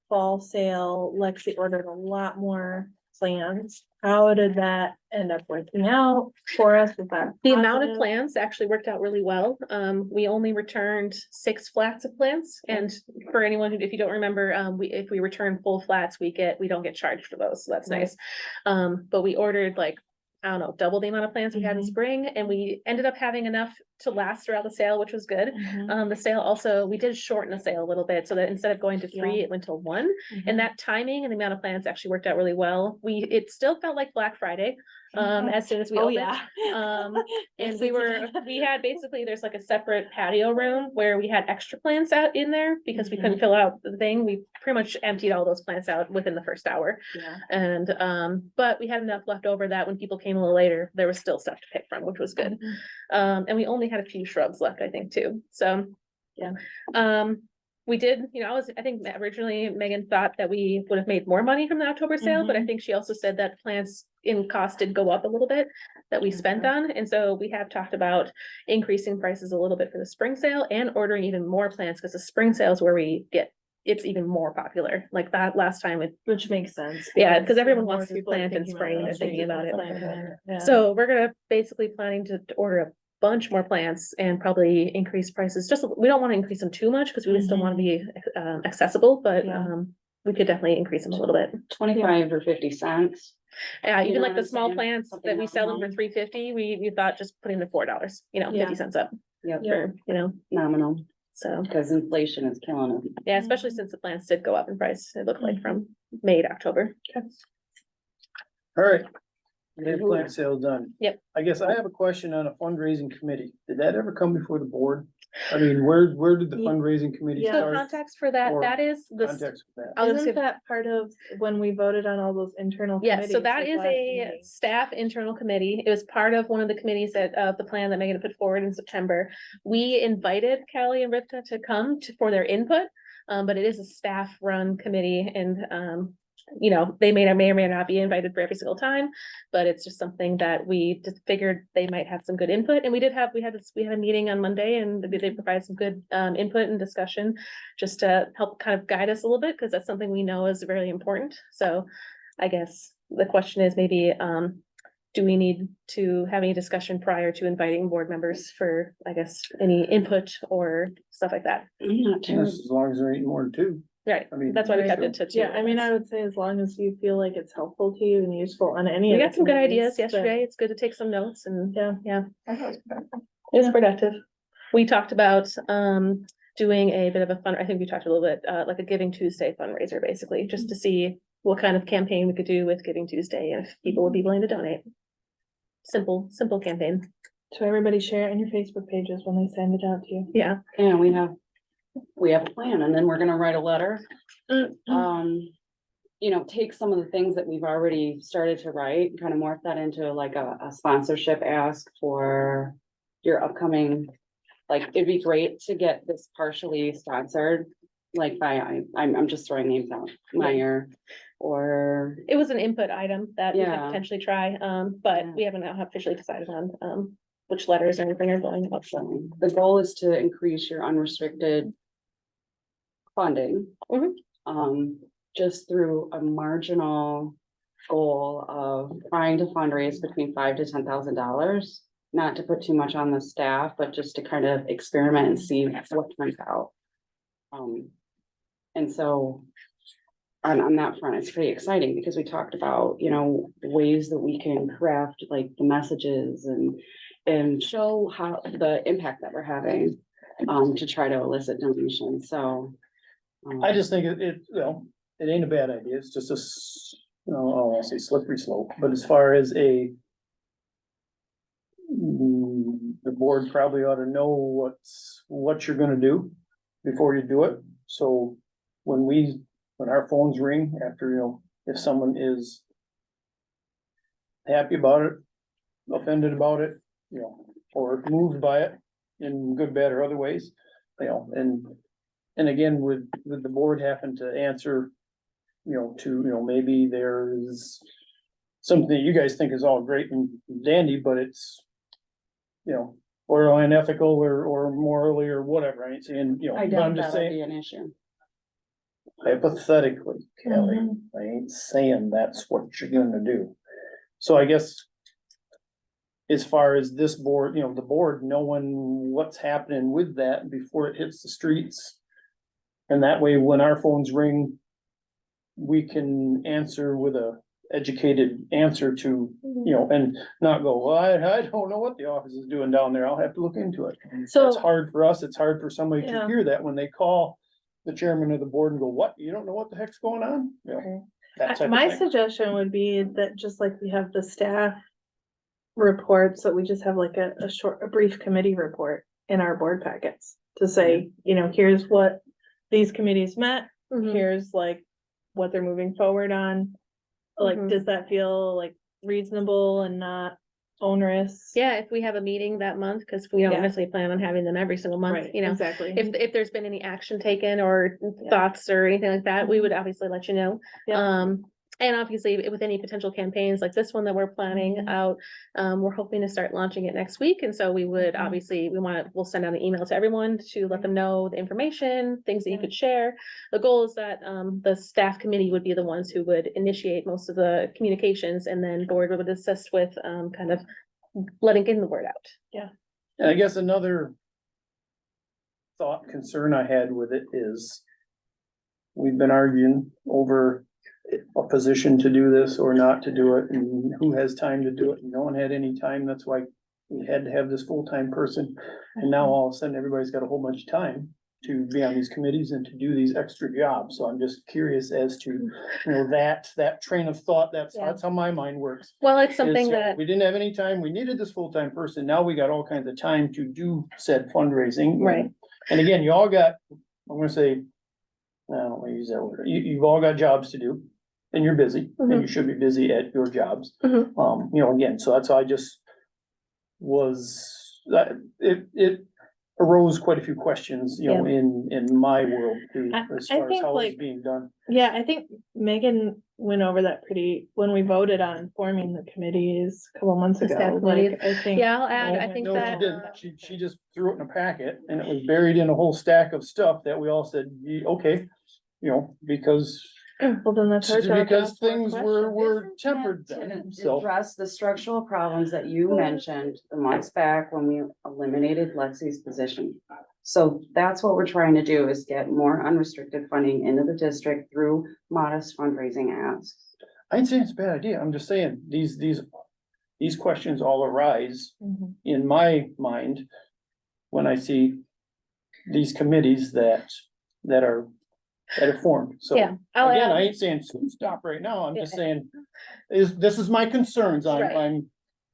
fall sale, Lexi ordered a lot more plans. How did that end up working out for us? Was that The amount of positive? plants actually worked out really well. We only returned 6 flats of plants. And for anyone who, if you don't remember, if we return full flats, we don't get charged for those. So that's Right. nice. But we ordered like, I don't know, double the amount of plants we had in Mhm. spring, and we ended up having enough to last throughout the sale, which was good. Mhm. The sale also, we did shorten the sale a little bit so that instead of going to 3, Yeah. it went to 1. Mhm. And that timing and the amount of plants actually worked out really well. it still felt like Black Friday, as soon as we Oh, opened. yeah. And Yes, we had basically, there's like a separate patio room where we had extra plants out in there because we couldn't fill out the thing. We pretty much emptied all those plants out within the first hour. Yeah. And, but we had enough left over that when people came a little later, there was still stuff to pick from, which was good. And we only had a few shrubs left, I think, too. So, Yeah. we did, I think originally Megan thought that we would have made more money from the October sale, but I Mhm. think she also said that plants in cost did go up a little bit that we spent on. And so we have talked about increasing prices a little bit for the spring sale and ordering even more plants, because the spring sale is where it's even more popular. Like that last time Which makes sense. Yeah, 'cause everyone more wants to people are plant in thinking spring, about they're thinking about it. Yeah. So we're gonna basically planning to order a bunch more plants and probably increase prices. We don't wanna increase them too much because we just don't wanna be accessible, but Yeah. we could definitely increase them a little bit. 25 or 50 cents. Yeah, You even know like what the I'm small saying? plants Something that we sell them for nominal. $3.50, we thought just putting them $4, Yeah. 50 cents up Yep, for, nominal, so. because inflation is killing them. Yeah, especially since the plants did go up in price, it looked like from May to October. All right. We have plant sale done. Yep. I guess I have a question on a fundraising committee. Did that ever come before the board? I mean, where did the Ye- fundraising committee Yeah. So start? context for that, Or that is the. Context for that. I was gonna Isn't say- that part of when we voted on all those internal Yes, so committees? that like is last a meeting? staff internal committee. It was part of one of the committees of the plan that Megan put forward in September. We invited Callie and Ripta to come for their input. But it is a staff run committee and, they may or may not be invited for every single time. But it's just something that we just figured they might have some good input, and we had a meeting on Monday, and they provided some good input and discussion. Just to help kind of guide us a little bit, because that's something we know is very important. So I guess the question is maybe, do we need to have any discussion prior to inviting board members for, I guess, any input or stuff like that? I'm not too, As long as there ain't more than 2. Right, I mean, that's why we kept it so- to 2. Yeah, I mean, I would say as long as you feel like it's helpful to you and useful on any We of the got some good ideas committees, then- yesterday. It's good to take some notes and, Yeah. yeah, I thought it was productive. it's productive. We talked about, doing a bit of a I think we talked a little bit, like a Giving Tuesday fundraiser, basically, just to see what kind of campaign we could do with Giving Tuesday, and if people would be willing to donate. Simple campaign. So everybody share it in your Facebook pages when they send it out to you. Yeah. yeah, we have a plan, and then we're gonna write a letter. Take some of the things that we've already started to write, kind of morph that into like a sponsorship ask for your upcoming. Like, it'd be great to get this partially sponsored, like I'm just throwing names out, Meyer, or, It was an input item that we could Yeah. potentially try, but Yeah. we haven't officially decided on, which letters or anything are going up, so. the goal is to increase your unrestricted funding. Mhm. Just through a marginal goal of trying to fundraise between $5,000 to $10,000. Not to put too much on the staff, but just to kind of experiment and see what turns out. And so on that front, it's pretty exciting because we talked about, you know, ways that we can craft like the messages and show how the impact that we're having, to try to elicit donations, so. I just think well, it ain't a bad idea, it's just you know, I don't wanna say slippery slope, but as far as the board probably ought to know what you're gonna do before you do it, so when our phones ring after, you know, if someone is happy about it, offended about it, you know, or moved by it in good, bad, or other ways, you know, and again, with the board having to answer, you know, maybe there's something that you guys think is all great and dandy, but it's, you know, or unethical or morally or whatever, I ain't saying, you know, I but I'm doubt just that'll saying be an issue. hypothetically, Kelly, I ain't saying that's what you're gonna do. So I guess as far as this board, you know, the board knowing what's happening with that before it hits the streets. And that way, when our phones ring, we can answer with a educated answer to, you know, and not go, well, I don't know what the office is doing down there. I'll have to look into it. So- It's hard for us. It's hard for somebody to Yeah. hear that when they call the chairman of the board and go, what? You don't know what the heck's going on? You know, that type My of thing. suggestion would be that just like we have the staff reports, that we just have like a brief committee report in our board packets to say, you know, here's what these committees met, Mhm. here's like what they're moving forward on. Like, Mhm. does that feel like reasonable and not onerous? Yeah, if we have a meeting that month, cause we don't Yeah. necessarily plan on having them every single month, Right, you know. exactly. If there's been any action taken or thoughts or anything like that, we would obviously let you know. Yeah. And obviously with any potential campaigns like this one that we're planning Mhm. out, we're hoping to start launching it next week. And so we would Mhm. obviously, we'll send out an email to everyone to let them know the information, things that you could share. The goal is that, the staff committee would be the ones who would initiate most of the communications and then board would assist with, kind of getting the word out. And I guess another thought, concern I had with it is we've been arguing over a position to do this or not to do it and who has time to do it. And no one had any time. That's why we had to have this full-time person. And now all of a sudden, everybody's got a whole bunch of time to be on these committees and to do these extra jobs. So I'm just curious as to, you know, that train of thought, that's how my mind works. Well, it's Is, something you know, that, we didn't have any time, we needed this full-time person, now we got all kinds of time to do said fundraising. Right. And again, you all got, I'm gonna say, I don't wanna use that word, you've all got jobs to do. And you're busy, and you should be busy at your jobs. Mhm. You know, again, so that's how I just that it arose quite a few questions, you know, in my world too, as I far as think, how it's like, being done. Yeah, I think Megan went over that when we voted on forming the committees a couple months The ago. staff committees. Like, I think. yeah, I'll add, I think No, she that. didn't. She just threw it in a packet and it was buried in a whole stack of stuff that we all said, okay, you know, because Well, then that's our job to because ask more things questions. were tempered To then, so. address the structural problems that you mentioned the months back when we eliminated Lexi's position. So that's what we're trying to do, is get more unrestricted funding into the district through modest fundraising asks. I ain't saying it's a bad idea. I'm just saying, these questions all arise Mhm. in my mind when I see these committees that are formed, so. Yeah, I'll Again, add. I ain't saying stop right now, I'm just Yeah. saying, this is my concerns, Right.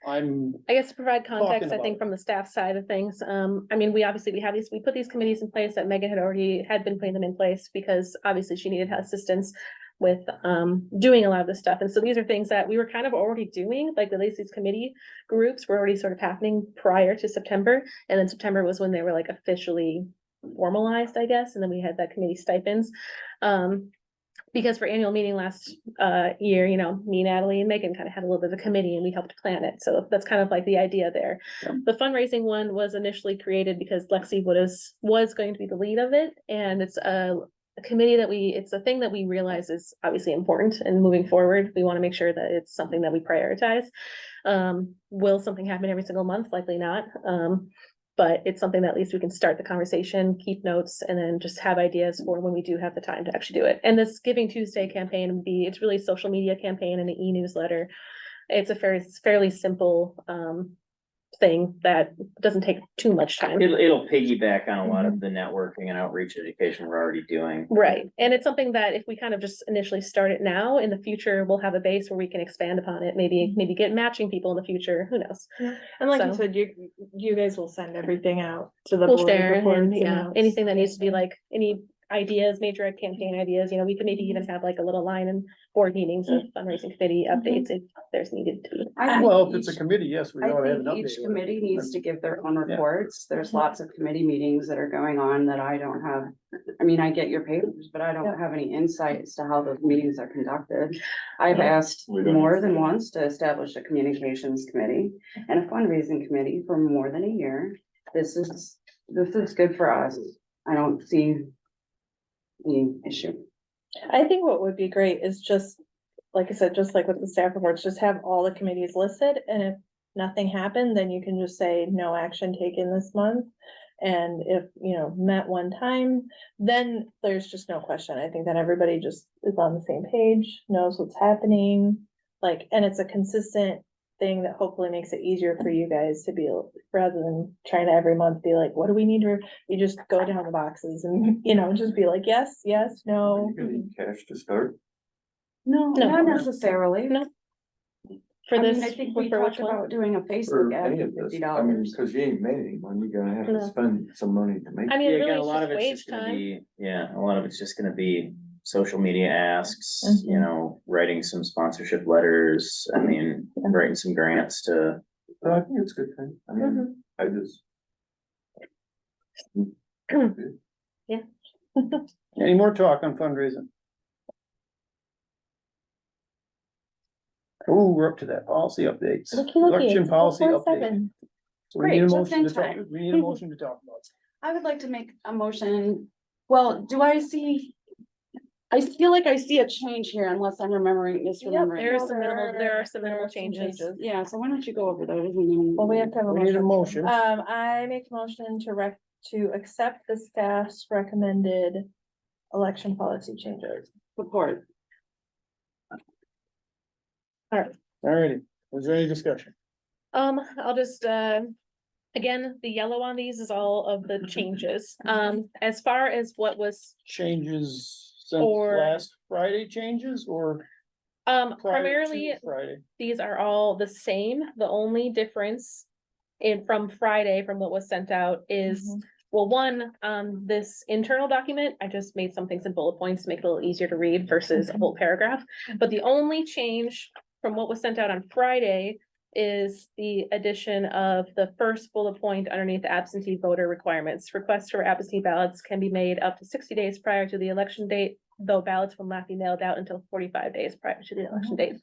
I'm, I guess to provide context, I about think it. from the staff side of things, I mean, we obviously, we put these committees in place that Megan had been putting them in place because obviously she needed assistance with, doing a lot of this stuff. And so these are things that we were kind of already doing, like at least these committee groups were already sort of happening prior to September. And then September was when they were like officially formalized, I guess. And then we had that committee stipends. Because for annual meeting last year, you know, me, Natalie and Megan kind of had a little bit of a committee and we helped plan it. So that's kind of like the idea there. Yeah. The fundraising one was initially created because Lexi was going to be the lead of it. And it's a committee that it's a thing that we realize is obviously important and moving forward, we want to make sure that it's something that we prioritize. Will something happen every single month? Likely not. But it's something that at least we can start the conversation, keep notes, and then just have ideas for when we do have the time to actually do it. And this Giving Tuesday campaign would be, it's really a social media campaign and an e-newsletter. It's a fairly simple thing that doesn't take too much time. It'll piggyback on a lot of the networking and outreach education we're already doing. Right, and it's something that if we kind of just initially start it now, in the future, we'll have a base where we can expand upon it, maybe get matching people in the future, who knows? And like you So- said, you guys will send everything out to the We'll board share, before and it's yeah, announced. anything that needs to be like, any ideas, major campaign ideas, we could maybe even have like a little line in board meetings of fundraising committee updates if there's needed to be. I think Well, if it's a each- committee, yes, we I ought to have an think update. each with it. committee needs to give their own Yeah. reports. There's lots of committee meetings that are going on that I don't have. I mean, I get your papers, but I don't have any insight as to how those meetings are conducted. I've asked We don't. more than once to establish a communications committee and a fundraising committee for more than a year. This is good for us. I don't see the issue. I think what would be great is just, like I said, just like with the staff reports, just have all the committees listed, and if nothing happened, then you can just say no action taken this month. And if, met one time, then there's just no question. I think that everybody just is on the same page, knows what's happening. And it's a consistent thing that hopefully makes it easier for you guys to be able, rather than trying to every month be like, what do we need to, you just go down the boxes and, just be like, yes, no. You gonna need cash to start? No, No. not necessarily. No. For I mean, this, I think we for which talked one? about doing a For Facebook ad any for of this, $50. I mean, cause you ain't made any money, you're gonna have No. to spend some money to make. I it. mean, Yeah, really, again, a it's lot of just it's wage just gonna time. be, a lot of it's just gonna be social media asks, writing some sponsorship letters, I mean, writing some grants to. But I think it's a good thing, I mean, I just. Any more talk on fundraising? Oh, we're up to that policy updates. Looky, Election it's policy 4:47. update. So we need a Great, just motion in to talk, time. we need a motion to talk about. I would like to make a motion. Well, do I see? I feel like I see a change here unless I'm misremembering. There are some minimal changes. Yeah, so why don't you go over those? And then- Well, we have to have a We need a motion. motion. I make a motion to accept the staff's recommended election policy changes. Support. Alrighty, is there any discussion? I'll just, again, the yellow on these is all of the changes. As far as what was, Changes since Or- last Friday changes or prior to primarily, Friday? these are all the same. The only difference from Friday, from what was sent out is, well, one, this internal document, I just made some things in bullet points to make it a little easier to read versus a whole paragraph. But the only change from what was sent out on Friday is the addition of the first bullet point underneath the absentee voter requirements. Requests for absentee ballots can be made up to 60 days prior to the election date, though ballots will not be mailed out until 45 days prior to the election date.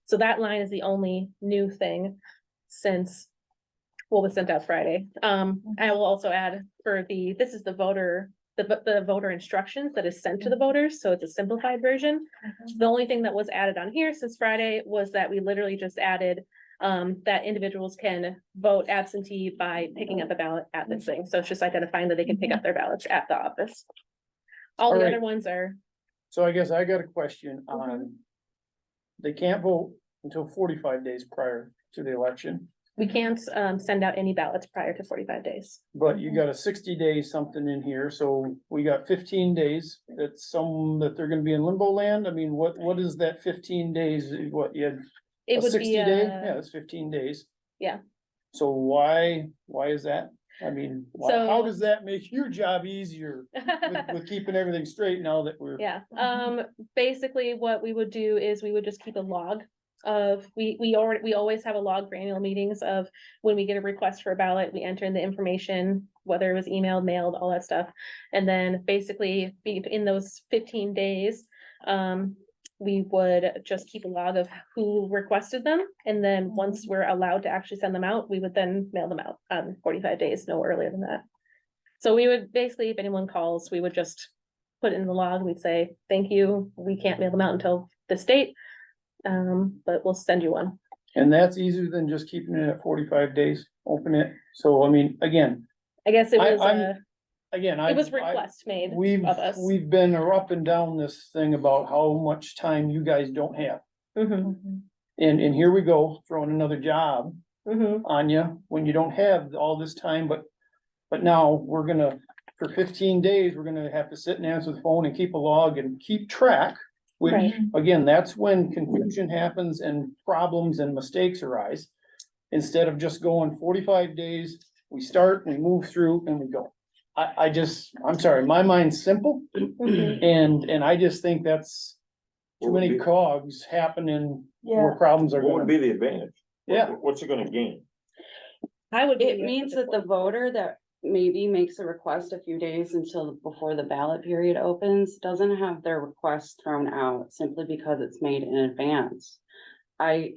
So that line is the only new thing since what was sent out Friday. I will also add this is the voter instructions that is sent to the voters, so it's a simplified version. The only thing that was added on here since Friday was that we literally just added that individuals can vote absentee by picking up a ballot at this thing. So it's just identifying that they can pick up their ballots at the office. All the Alright. other ones are, So I guess I got a question on. They can't vote until 45 days prior to the election, we can't send out any ballots prior to 45 days. but you got a 60-day something in here, so we got 15 days. That they're gonna be in limbo land. I mean, what is that 15 days? What, you had It a would 60 be, day? Yeah, it's 15 days. Yeah. So why is that? I mean, how So- does that make your job easier with keeping everything straight now that we're? Yeah, basically what we would do is we would just keep a log of, we always have a log for annual meetings of when we get a request for a ballot, we enter in the information, whether it was emailed, mailed, all that stuff. And then basically in those 15 days, we would just keep a log of who requested them. And then once we're allowed to actually send them out, we would then mail them out 45 days, no earlier than that. So we would basically, if anyone calls, we would just put it in the log. We'd say, thank you. We can't mail them out until this date. But we'll send you one. And that's easier than just keeping it at 45 days, open it. So I mean, again, I guess it was, Again, it was request made We've, of us. we've been up and down this thing about how much time you guys don't have. Mhm, And here we go, throwing another job mhm. on you when you don't have all this time, but now we're gonna, for 15 days, we're gonna have to sit and answer the phone and keep a log and keep track. Which, Right. again, that's when confusion happens and problems and mistakes arise. Instead of just going 45 days, we start, we move through and we go. I'm sorry, my mind's simple Mhm. and I just think that's too many cogs happening where Yeah. problems are What would gonna, be the advantage? Yeah. What's it gonna gain? I would. It means that the voter that maybe makes a request a few days until before the ballot period opens, doesn't have their request thrown out simply because it's made in advance. I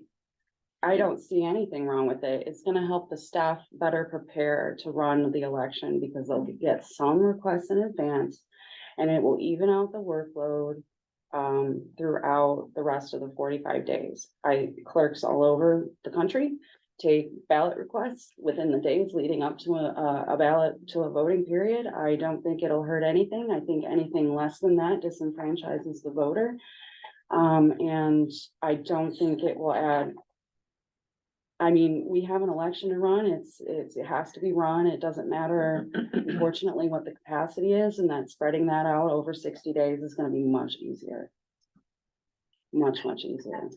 don't see anything wrong with it. It's gonna help the staff better prepare to run the election because they'll get some requests in advance. And it will even out the workload throughout the rest of the 45 days. Clerks all over the country take ballot requests within the days leading up to a ballot, to a voting period. I don't think it'll hurt anything. I think anything less than that disenfranchises the voter. And I don't think it will add. I mean, we have an election to run. It has to be run. It doesn't matter, unfortunately, what the capacity is, and that spreading that out over 60 days is gonna be much easier. Much, much easier.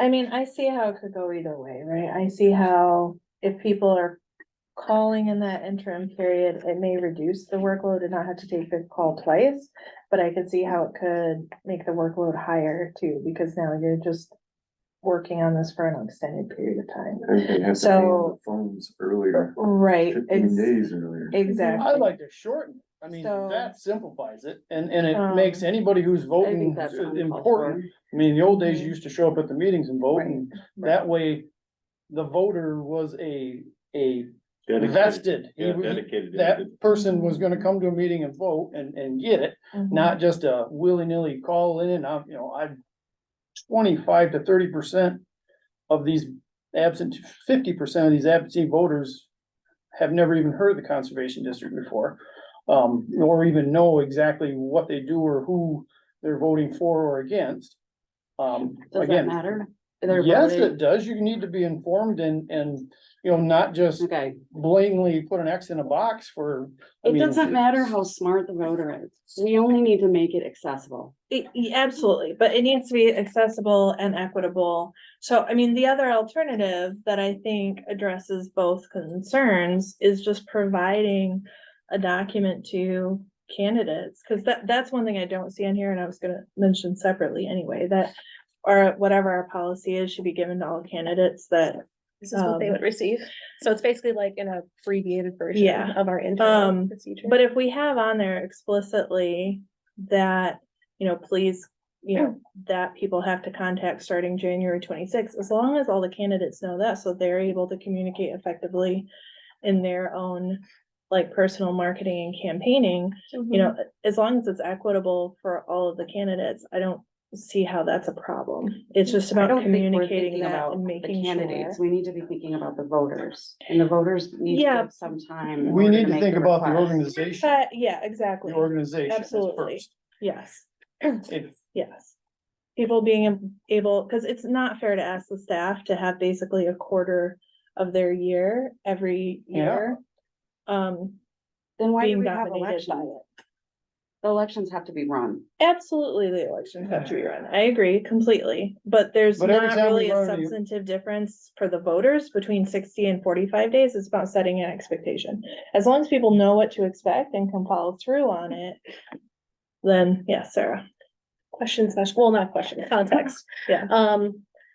I mean, I see how it could go either way, right? I see how if people are calling in that interim period, it may reduce the workload and not have to take the call twice. But I could see how it could make the workload higher too, because now you're just working on this for an extended period of time. And they have to pay on the phones earlier, Right. 15 days earlier. Exactly. I'd like to shorten it. I mean, So- that simplifies it and it Um, makes anybody who's I voting think that's uncalled important. for. I mean, in the old days, Mhm. you used to show up at the meetings and vote and Right. that way the voter was a Dedicated. vested. Yeah, dedicated. That person was gonna come to a meeting and vote and get it, Mhm. not just a willy-nilly call in and out, 25 to 30% of these absent, 50% of these absentee voters have never even heard of the conservation district before. Nor even know exactly what they do or who they're voting for or against. Does that Again, matter? They're yes, voting- it does. You need to be informed and, not just Okay, blatantly put an X in a box for. I it mean, doesn't matter how smart the voter is. We only need to make it accessible. Absolutely, but it needs to be accessible and equitable. So, I mean, the other alternative that I think addresses both concerns is just providing a document to candidates, because that's one thing I don't see in here, and I was gonna mention separately anyway, that or whatever our policy is should be given to all candidates that This is what they would receive. So it's basically like an abbreviated version Yeah. of our internal procedure. But if we have on there explicitly that, please, that people have to contact starting January 26th, as long as all the candidates know that, so they're able to communicate effectively in their own, like, personal marketing and campaigning, as long as it's equitable for all of the candidates, I don't see how that's a problem. It's just I about don't think we're communicating thinking that about and the making candidates. sure. We need to be thinking about the voters, and the voters need to Yeah. give some time. in We order need to make think about the request. organization, Yeah, exactly. the organization is Absolutely. first. Yes. If, Yes. People being able, because it's not fair to ask the staff to have basically a quarter of their year every Yeah. year. Then why do Being we have dominated by elections? it. The elections have to be run. Absolutely, the elections have to be run. I agree completely, but there's But every not time we really a run the- substantive difference for the voters between 60 and 45 days. It's about setting an expectation. As long as people know what to expect and can follow through on it, then yes, Sarah. Question slash, well, not question, context. Yeah.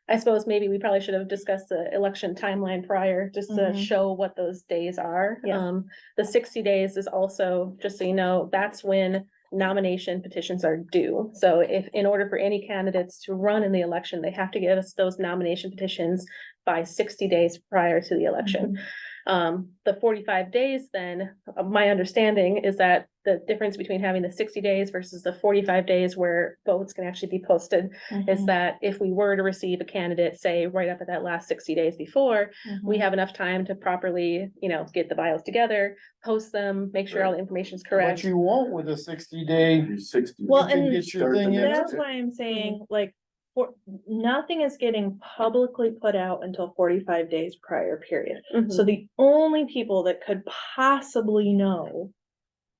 I suppose maybe we probably should have discussed the election timeline prior, just to Mhm. show what those days are. Yeah. The 60 days is also, just so you know, that's when nomination petitions are due. So if, in order for any candidates to run in the election, they have to give us those nomination petitions by 60 days prior to the election. The 45 days, then, my understanding is that the difference between having the 60 days versus the 45 days where votes can actually be posted is that if we were to receive a candidate, say, right up at that last 60 days before, we have enough time to properly, get the bios together, post them, make sure all the information is What correct. you want with a 60-day, Be 60. Well, you can and get your start the thing in. next That's why I'm saying, like, nothing is getting publicly put out until 45 days prior period. So the only people that could possibly know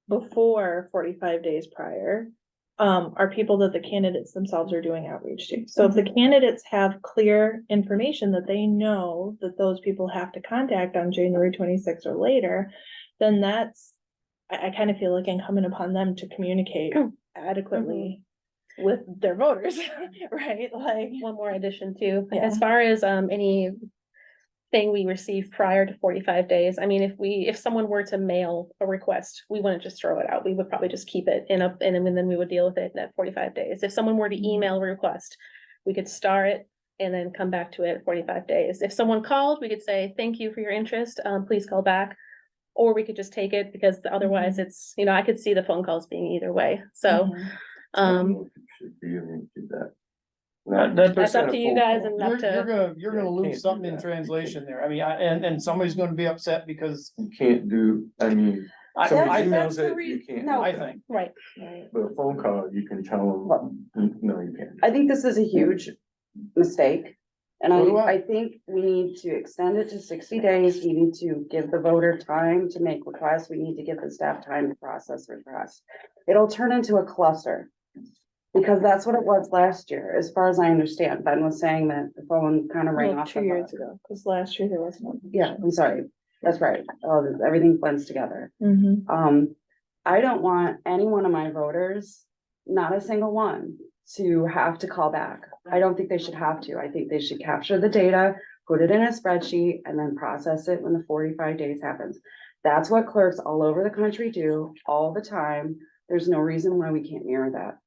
before 45 days prior are people that the candidates themselves are doing outreach to. So if the candidates have clear information that they know that those people have to contact on January 26th or later, then that's, I kind of feel like incumbent upon them to communicate adequately with their voters, right? Like, One more addition too, Yeah. as far as any thing we receive prior to 45 days, I mean, if someone were to mail a request, we wouldn't just throw it out, we would probably just keep it and then we would deal with it in that 45 days. If someone were to email a request, we could star it and then come back to it 45 days. If someone called, we could say, thank you for your interest, please call back. Or we could just take it because otherwise it's, I could see the phone calls being either way, so. Should be, do that. That's up to you guys and You're, up to, you're gonna Yeah, lose can't do something in that. translation there. I mean, and somebody's gonna be upset because You can't do, I mean, I somebody that's emails the it, you can't. no. I think. right. But a phone call, you can tell them, no, you can't. I think this is a huge mistake. And So do I. I think we need to extend it to 60 days. We need to give the voter time to make requests. We need to give the staff time to process requests. It'll turn into a cluster. Because that's what it was last year, as far as I understand. Ben was saying that the phone kind of rang well, off. 2 the years hook. ago, because last year there was one. Yeah, I'm sorry. That's right. Everything blends together. I don't want any one of my voters, not a single one, to have to call back. I don't think they should have to. I think they should capture the data, put it in a spreadsheet, and then process it when the 45 days happens. That's what clerks all over the country do all the time. There's no reason why we can't mirror that.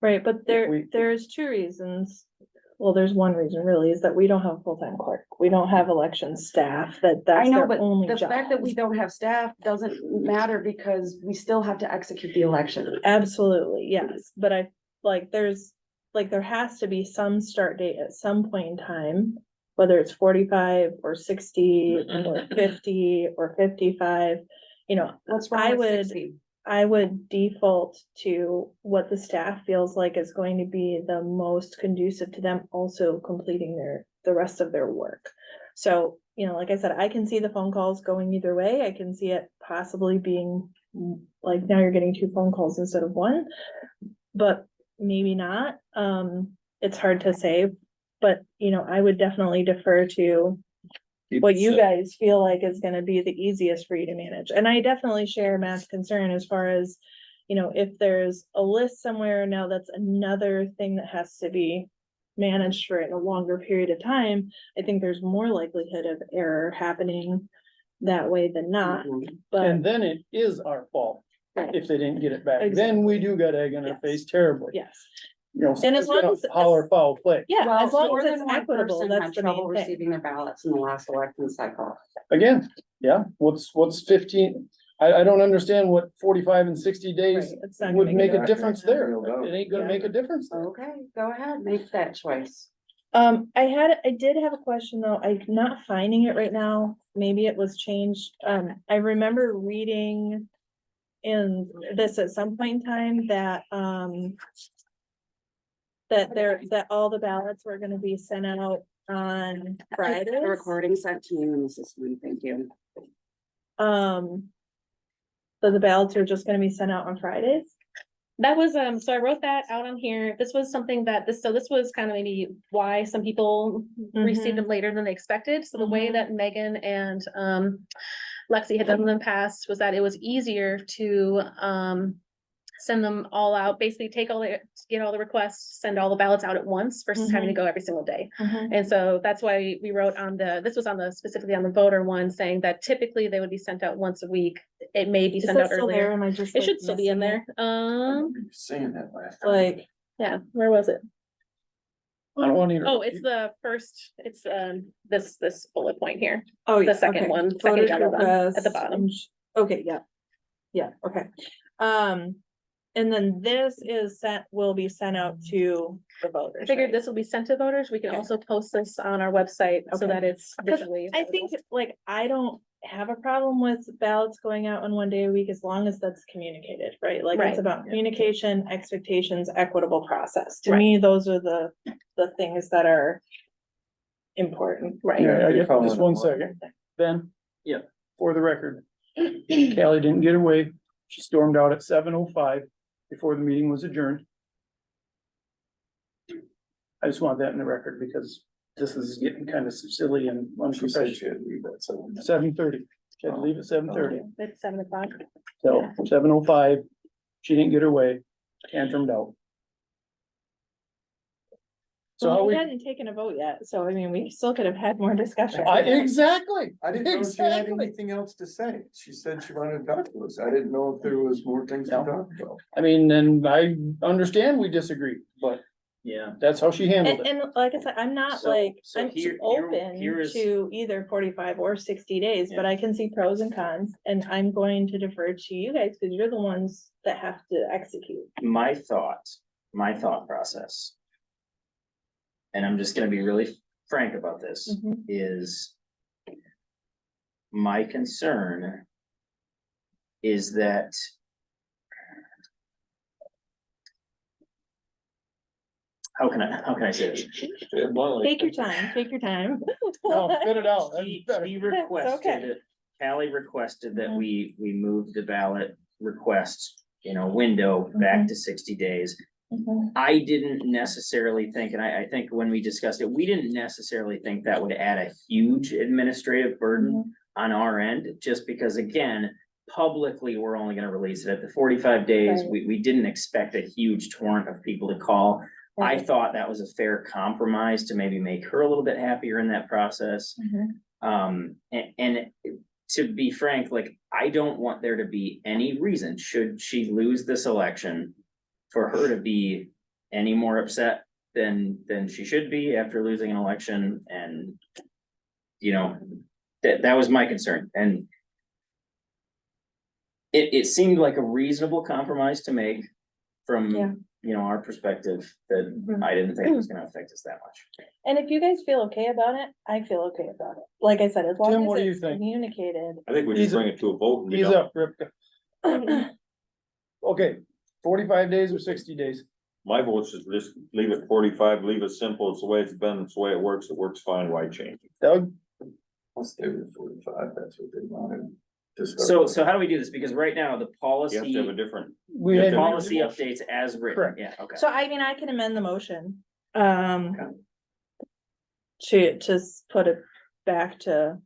Right, but we- there's two reasons. Well, there's one reason really, is that we don't have a full-time clerk. We don't have election staff, I that's know, their but only the job. fact that we don't have staff doesn't matter because we still have to execute the election. Absolutely, yes, but there has to be some start date at some point in time, whether it's 45 or 60 or 50 or 55, What's I wrong with would- 60? I would default to what the staff feels like is going to be the most conducive to them also completing the rest of their work. So, like I said, I can see the phone calls going either way. I can see it possibly being like now you're getting 2 phone calls instead of 1, but maybe not. It's hard to say, but I would definitely defer to what you guys feel like is gonna be the easiest for you to manage. And I definitely share Matt's concern as far as, if there's a list somewhere now, that's another thing that has to be managed for a longer period of time. I think there's more likelihood of error happening that way than not, but And then it is our fault Right. if they didn't get it back. Then we do got egg on our Yes. face terribly. yes. And as long as- holler foul play. Yeah, Well, as long more as it's than one equitable, person that's had the trouble main thing. receiving their ballots in the last election cycle. Again, yeah, what's 15? I don't understand what 45 and 60 days Right, it's not would gonna make get a difference there. Nailed out. It ain't gonna make a difference. there. Okay, go ahead, make that choice. I did have a question though, I'm not finding it right now, maybe it was changed, I remember reading in this at some point in time that, that all the ballots were gonna be sent out on Fridays. The recording sent to you in the system, thank you. So the ballots are just gonna be sent out on Fridays? That was, so I wrote that out on here. This was something that this was kind of maybe why some people received them later than they expected. So the way Mhm. that Megan and, Lexi had done in the past was that it was easier to, send them all out, basically get all the requests, send all the ballots out at once versus having to go every single day. And so that's why we wrote this was specifically on the voter one, saying that typically they would be sent out once a week. It may be Is sent that out still there? earlier. Am I just? It like, should still be in missing there. it? Saying that last time. Like, Yeah, where was it? I don't want to. Oh, it's the first, it's, this bullet point here. Oh, The second one, second Voters yellow one at the request bottom. Okay, yeah. Yeah, okay. And then this is will be sent out to the voters. I figured right? this will be sent to voters. We can Okay. also post this on our website so Okay. that it's Cause visually. I think, like, I don't have a problem with ballots going out on one day a week as long as that's communicated, right? Like, Right. it's about communication, expectations, equitable process. To Right. me, those are the things that are important. Right. Yeah, I You're get this calling one it what? second. Ben? Yeah. For the record, Callie didn't get away. She stormed out at 7:05 before the meeting was adjourned. I just want that in the record because this is getting kind of silly and She said unprofessional. she had to leave at 7. 7:30. She had to leave at 7:30. It's 7:00. So 7:05, she didn't get her way, tantrummed out. So Well, how we we, hadn't taken a vote yet, so I mean, we still could have had more discussion. exactly, I didn't know she had exactly. anything else to say. She said she wanted to talk to us. I didn't know if there was more things to No. talk about. I mean, and I understand we disagree, but Yeah. that's how she handled And, it. and like I said, I'm not So- like, so I'm here open is- to either 45 or 60 days, but I can see pros and cons. And I'm going to defer to you guys, because you're the ones that have to execute. My thought process. And I'm just gonna be really frank about this, Mhm. is. My concern. Is that. How can I say this? Take your time, take your time. No, spit it out. That's He better. requested, Callie requested that Mhm. we move the ballot request, window back to 60 days. Mhm. I didn't necessarily think, and I think when we discussed it, we didn't necessarily think that would add a huge administrative burden on our end, just because, again, publicly, we're only gonna release it at the 45 days. Right. We didn't expect a huge torrent of people to call. I Right. thought that was a fair compromise to maybe make her a little bit happier in that process. Mhm. And to be frank, like, I don't want there to be any reason, should she lose this election, for her to be any more upset than she should be after losing an election, and, that was my concern, and it seemed like a reasonable compromise to make from, Yeah. our perspective, that Mhm. I didn't think it was gonna affect us that much. And if you guys feel okay about it, I feel okay about it. Like I said, as long Tim, as what do you it's think? communicated. I think we He's- just bring it to a vote and be Ease done. up, Ripka. Okay, 45 days or 60 days? My vote is just leave it 45, leave it simple. It's the way it's been, it's the way it works fine, why change it? Doug? I'll stay with 45. That's what they wanted. to So start. how do we do this? Because right now, the You policy, have to have a different, We Yeah, had, Tim. policy updates as written, Correct. yeah, okay. So I mean, I can amend the motion, Okay. to put it back to.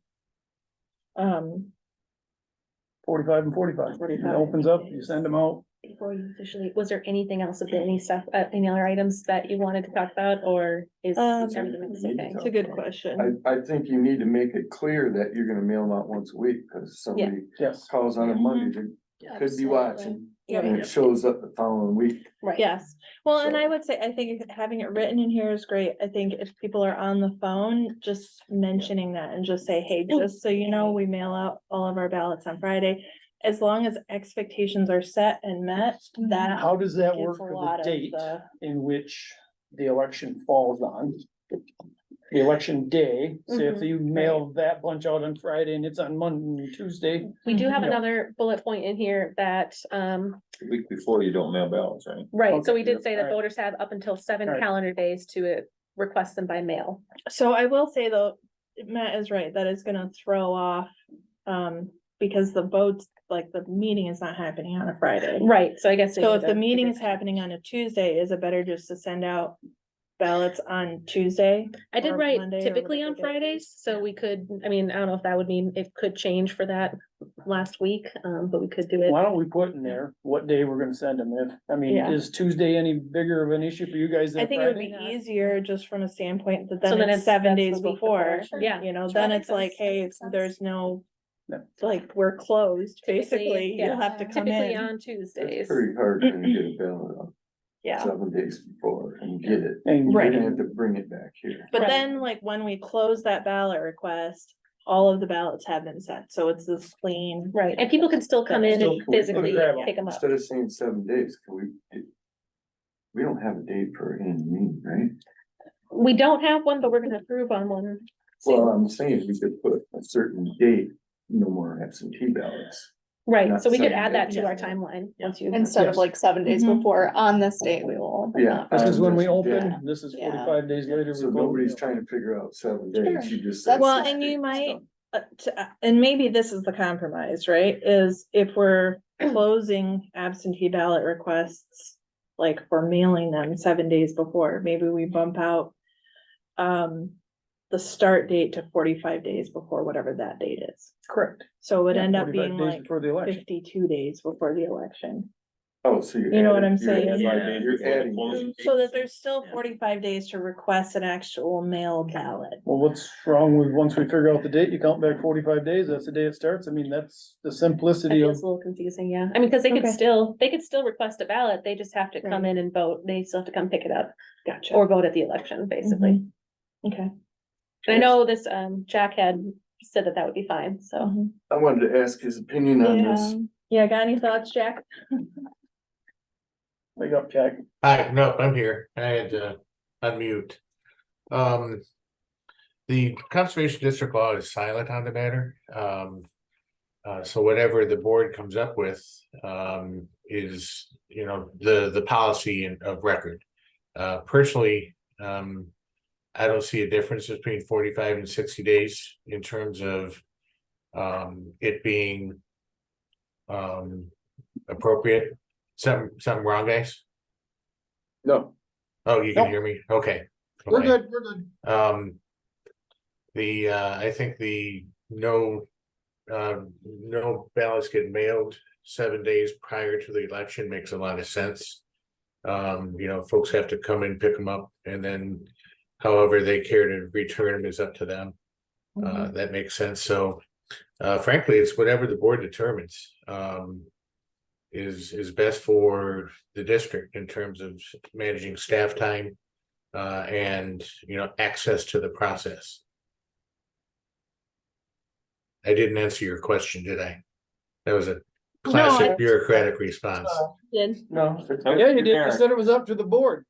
45 and 45. 45. It opens up, you send them out. Before you officially, was there anything else of any stuff, any other items that you wanted to talk about, or is everything else okay? It's a good question. I think you need to make it clear that you're gonna mail them out once a week, because somebody Yes. calls on a Monday, they could be watching. And it shows up the following week. Right. Yes, well, and So- I would say, I think having it written in here is great. I think if people are on the phone, just mentioning that and just say, hey, just so you know, we mail out all of our ballots on Friday. As long as expectations are set and met, that. How does that gets work a for lot the of date the- in which the election falls on? The election day, say if Mhm. you mail that bunch out on Friday and it's on Monday, Tuesday, We do have Yeah. another bullet point in here that, the week before you don't mail ballots, right? right, so Okay, we did say that alright. voters have up until 7 Alright. calendar days to request them by mail. So I will say though, Matt is right, that it's gonna throw off, because the votes, like the meeting is not happening on a Friday. Right, so I guess. So if the meeting is happening on a Tuesday, is it better just to send out ballots on Tuesday? I did or write Monday or typically whatever on day? Fridays, so we could, I mean, I don't know if that would mean it could change for that last week, but we could do it. why don't we put in there what day we're gonna send them? I mean, Yeah. is Tuesday any bigger of an issue for you guys I than think it would be Friday? easier just from a standpoint that So then then it's it's- 7 that's days the week before, before. Yeah. you know, Sure, then that it's like, makes hey, sense. there's no. No. Like, we're closed, Typically, basically, yeah. you'll have to come Typically in. on It's Tuesdays. pretty hard to get a ballot out. Yeah, 7 days before and get it. And You're Right. gonna have to bring it back here. but Right. then like when we close that ballot request, all of the ballots have been sent, so it's this clean. Right, and people can still come in and physically grab 'em. pick them up. Instead of saying 7 days, can we don't have a date for any meeting, right? We don't have one, but we're gonna approve on one. Well, soon. I'm saying we could put a certain date, no more absentee ballots. Right, not so we could saying add that that- to our timeline, once you. Instead of Yes. like 7 days Mhm. before, on this date, we will. open Yeah. up. This is when we Yeah. open, this is Yeah. 45 days later. we So vote. nobody's trying to figure out 7 days, you just. say That's- Well, 6 and you days, might, done. and maybe this is the compromise, right? Is if we're closing absentee ballot requests, like for mailing them 7 days before, maybe we bump out the start date to 45 days before whatever that date is. Correct. So it would Yeah, end up 45 being days like before the election. 52 days before the election. Oh, so you're. You know what adding- I'm you're saying? adding- 45 days You're before the adding. closing. So that there's still 45 days to request an actual mail ballot. Well, what's wrong with, once we figure out the date, you count back 45 days, that's the day it starts. I mean, that's the That simplicity of. feels a little confusing, yeah. I mean, because they Okay. could still request a ballot, they just have to come in and vote, they still have to come pick it up Gotcha. or vote at the election, basically. Okay. And I know this, Jack had said that that would be fine, so. I wanted to ask his opinion on Yeah, this. yeah, got any thoughts, Jack? Wake up, Jack. Hi, no, I'm here. I had to unmute. The Conservation District Law is silent on the matter. So whatever the board comes up with, is, you know, the policy of record. Personally, I don't see a difference between 45 and 60 days in terms of it being appropriate. Something wrong, guys? No. Oh, you can Nope. hear me? Okay. We're Okay. good, we're good. I think the no ballots get mailed 7 days prior to the election makes a lot of sense. You know, folks have to come and pick them up, and then however they care to return them is up to them. That makes sense. So, frankly, it's whatever the board determines, is best for the district in terms of managing staff time, and, you know, access to the process. I didn't answer your question, did I? That was a classic bureaucratic response. Did. No. Yeah, you did. You said it was up to the board.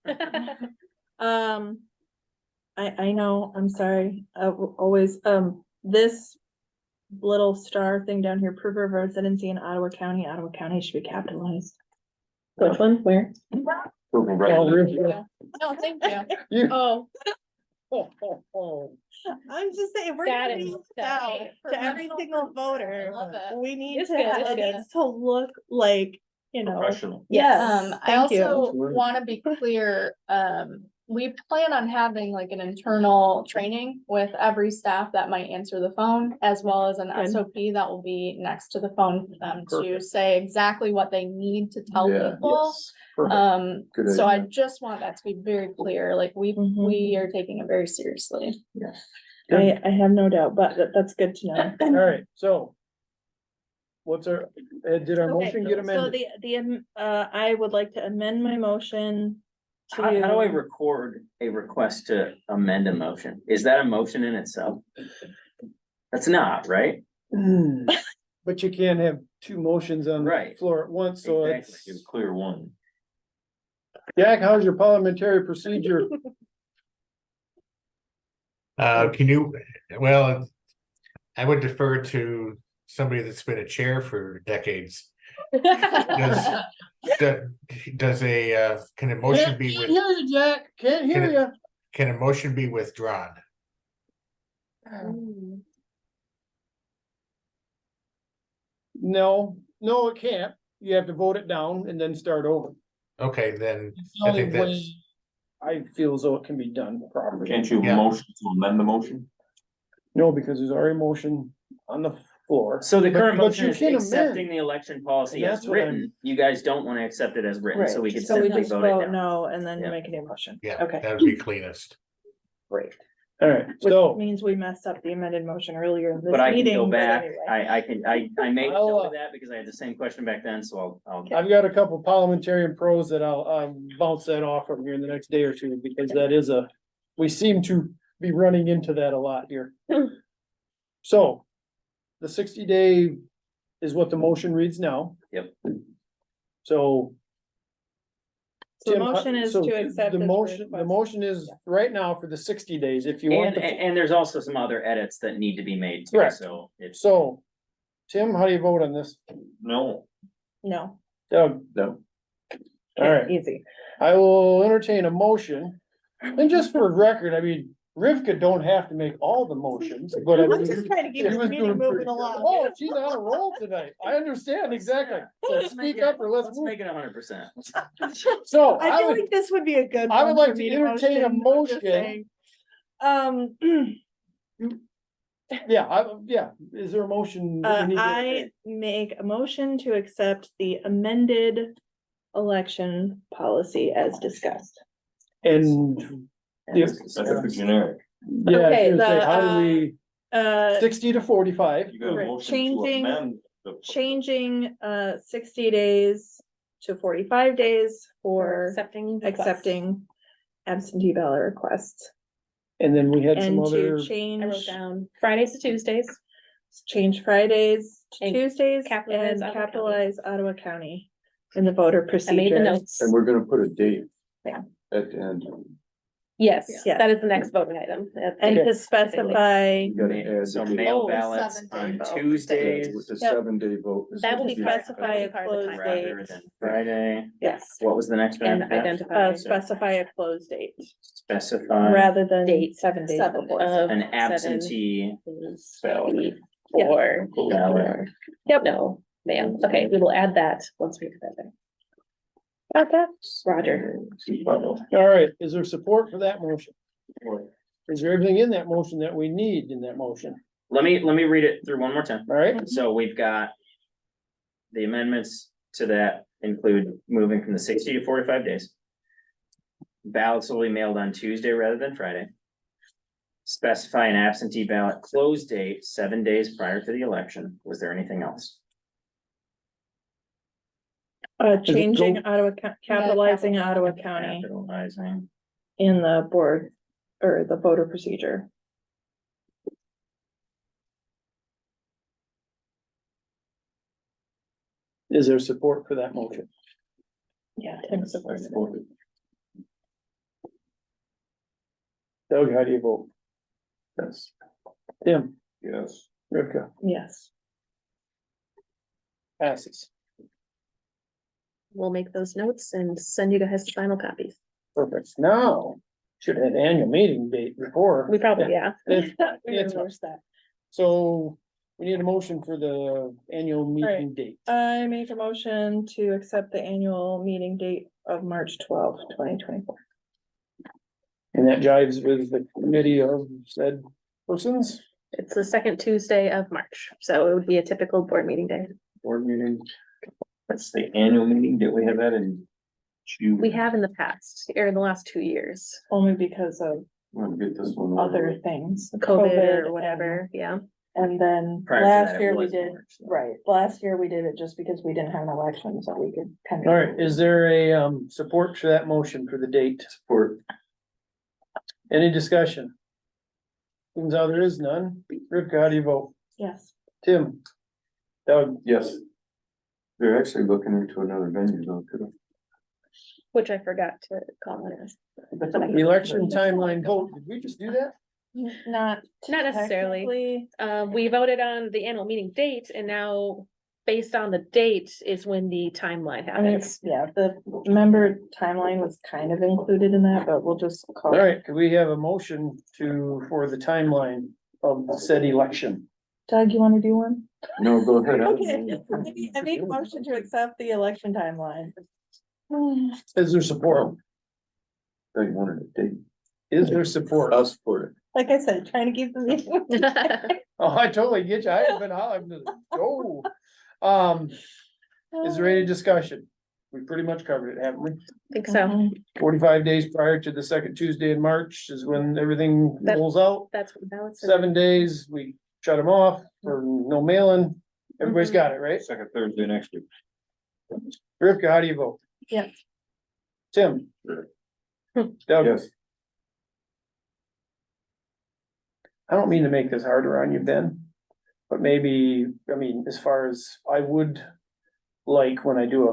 I know, I'm sorry, always, this little star thing down here, proof of residency in Ottawa County should be capitalized. Which one, where? Oh, really? No, thank you. You. Oh, Oh. I'm just saying, we're Got gonna it. use Got that it. to every single voter. Love it. We need It's to, good, it's it good. needs to look like, you know. Professional. Yes, I thank you. also wanna be clear, we plan on having like an internal training with every staff that might answer the phone, as well as an Good. SOP that will be next to the phone, to Perfect. say exactly what they need to tell Yeah. people. Yes. Perfect. Good So I idea. just want that to be very clear, like we Mhm. are taking it very seriously. Yes. I have no doubt, but that's good to know. All right, so. What's our, did our Okay, motion get so amended? I would like to amend my motion to. How do I record a request to amend a motion? Is that a motion in itself? That's not, right? But you can't have two motions on the Right. floor at once, so Exactly. Get a it's. clear one. Jack, how's your parliamentary procedure? Can you, well, I would defer to somebody that's been a chair for decades. Does, does a, can a motion be Can't with, hear you, Jack, can't hear Can you. can a motion be withdrawn? No, it can't. You have to vote it down and then start over. Okay, then, It's the I only think that's- way I feel as though it can be done properly. Can't you Yeah. motion to amend the motion? No, because there's already a motion on the floor. So the But- current but motion you is can amend. accepting the election policy And as that's what I'm- written. You guys don't wanna accept it as written, so we Right, can so we simply just vote it vote down. no and then Yeah. make a new motion. yeah, Okay, that would be cleanest. great. All right, Which so means we messed up the amended motion earlier in this But I can meeting. go but back, anyway. I made I'll, note of that because I had the same question back then, so I'll. I've got a couple parliamentarian pros that I'll bounce that off from here in the next day or two, because that is we seem to be running into that a lot here. So, the 60-day is what the motion reads now. Yep. So. So the Tim, motion is so to accept. The this motion, the request. motion is right now for the 60 days, if you want. And there's also some other edits that need to be made too, Correct. so it's. So, Tim, how do you vote on this? No, No. Doug? No. All right, Easy. I will entertain a motion, and just for record, I mean, Rivka don't have to make all the motions, but I I'm mean. just trying to keep she this was meeting doing moving pretty good. along. Oh, she's on a roll tonight, I understand, exactly, so speak up or let's move. make it 100%. So, I feel like this would be a good. I would one like for to me entertain a I'm just motion. saying. yeah, is there a motion? that we need to- I make a motion to accept the amended election policy as discussed. And, yeah, that's a generic. yeah, I was Okay, gonna say, the, how do we, 60 to 45, You got a Right, motion to changing- amend the. changing 60 days to 45 days for Accepting. accepting absentee ballot requests. and then we had some And other, to I change, wrote down Fridays to Tuesdays. change Fridays to And Tuesdays capitalize and Ottawa County. capitalize Ottawa County in the voter I procedure. made the notes. And we're gonna put a date. Yeah. At the end. Yes, Yeah. that is the next voting item. And Okay. to specify, You gotta add So the date. mail Oh, ballots 7-day on vote. Tuesdays With the Yep. 7-day vote. is That will what be we- part- specify a part of the close time. rather date. than Friday. Yes, What was the next one? And after that? identify specify a close date Specify rather than Date. 7 days 7 before. of an seven absentee days ballot. before. Ballot. Yep, no, ma'am. Okay, we will add that once we get that there. Got that? Roger. all right, is there support for that motion? Is there everything in that motion that we need in that motion? Let me read it through one more time. All right, So we've got. The amendments to that include moving from the 60 to 45 days. Ballots will be mailed on Tuesday rather than Friday. Specify an absentee ballot close date 7 days prior to the election. Was there anything else? Changing go- Ottawa, capitalizing Ottawa County Capitalizing. in the board or the voter procedure. is there support for that motion? Yeah. Tim supports it. Doug, how do you vote? Yes. Tim, Yes. Rivka, Yes. passes, We'll make those notes and send you guys the final copies. perfect, now, should have had annual meeting date before. We probably, yeah. It's- We it's- reversed that. So, we need a motion for the annual meeting date. I make a motion to accept the annual meeting date of March 12th, 2024. And that jives with the committee of said persons, It's the second Tuesday of March, so it would be a typical board meeting day. board meeting. That's the annual meeting, did we have that in June? We have in the past, or in the last 2 years, Only because of I'm gonna get this one. over other with. things. COVID or whatever, yeah. And then Prior to last that, it year we was did, March, so. right, last year we did it just because we didn't have an election, so we could kind of. All right, is there a support for that motion for the date? Support. Any discussion? Seems how there is none. Rivka, how do you vote? Yes. Tim? Doug? Yes. They're actually looking into another venue though, too. Which I forgot to call it as. Election timeline vote, did we just do that? Not. Not necessarily. technically. We voted on the annual meeting date and now based on the date is when the timeline I mean, happens. yeah, the member timeline was kind of included in that, but we'll just All call it. right, could we have a motion for the timeline of said election? Doug, you wanna do one? No, go ahead. Okay, I make a motion to accept the election timeline. Is there support? They wanted a date. Is there support? I'll support it. Like I said, trying to keep the meeting. Oh, I totally get you. I haven't been, go. Is there any discussion? we pretty much covered it, haven't we? I think so. 45 days prior to the second Tuesday in March is when everything That- rolls out. That's what ballots. 7 days, we shut them off for no mailing. Everybody's got it, right? Second Thursday next week. Rivka, how do you vote? Yes. Tim? Sure. Doug? Yes, I don't mean to make this harder on you, Ben. But maybe, I mean, as far as I would like when I do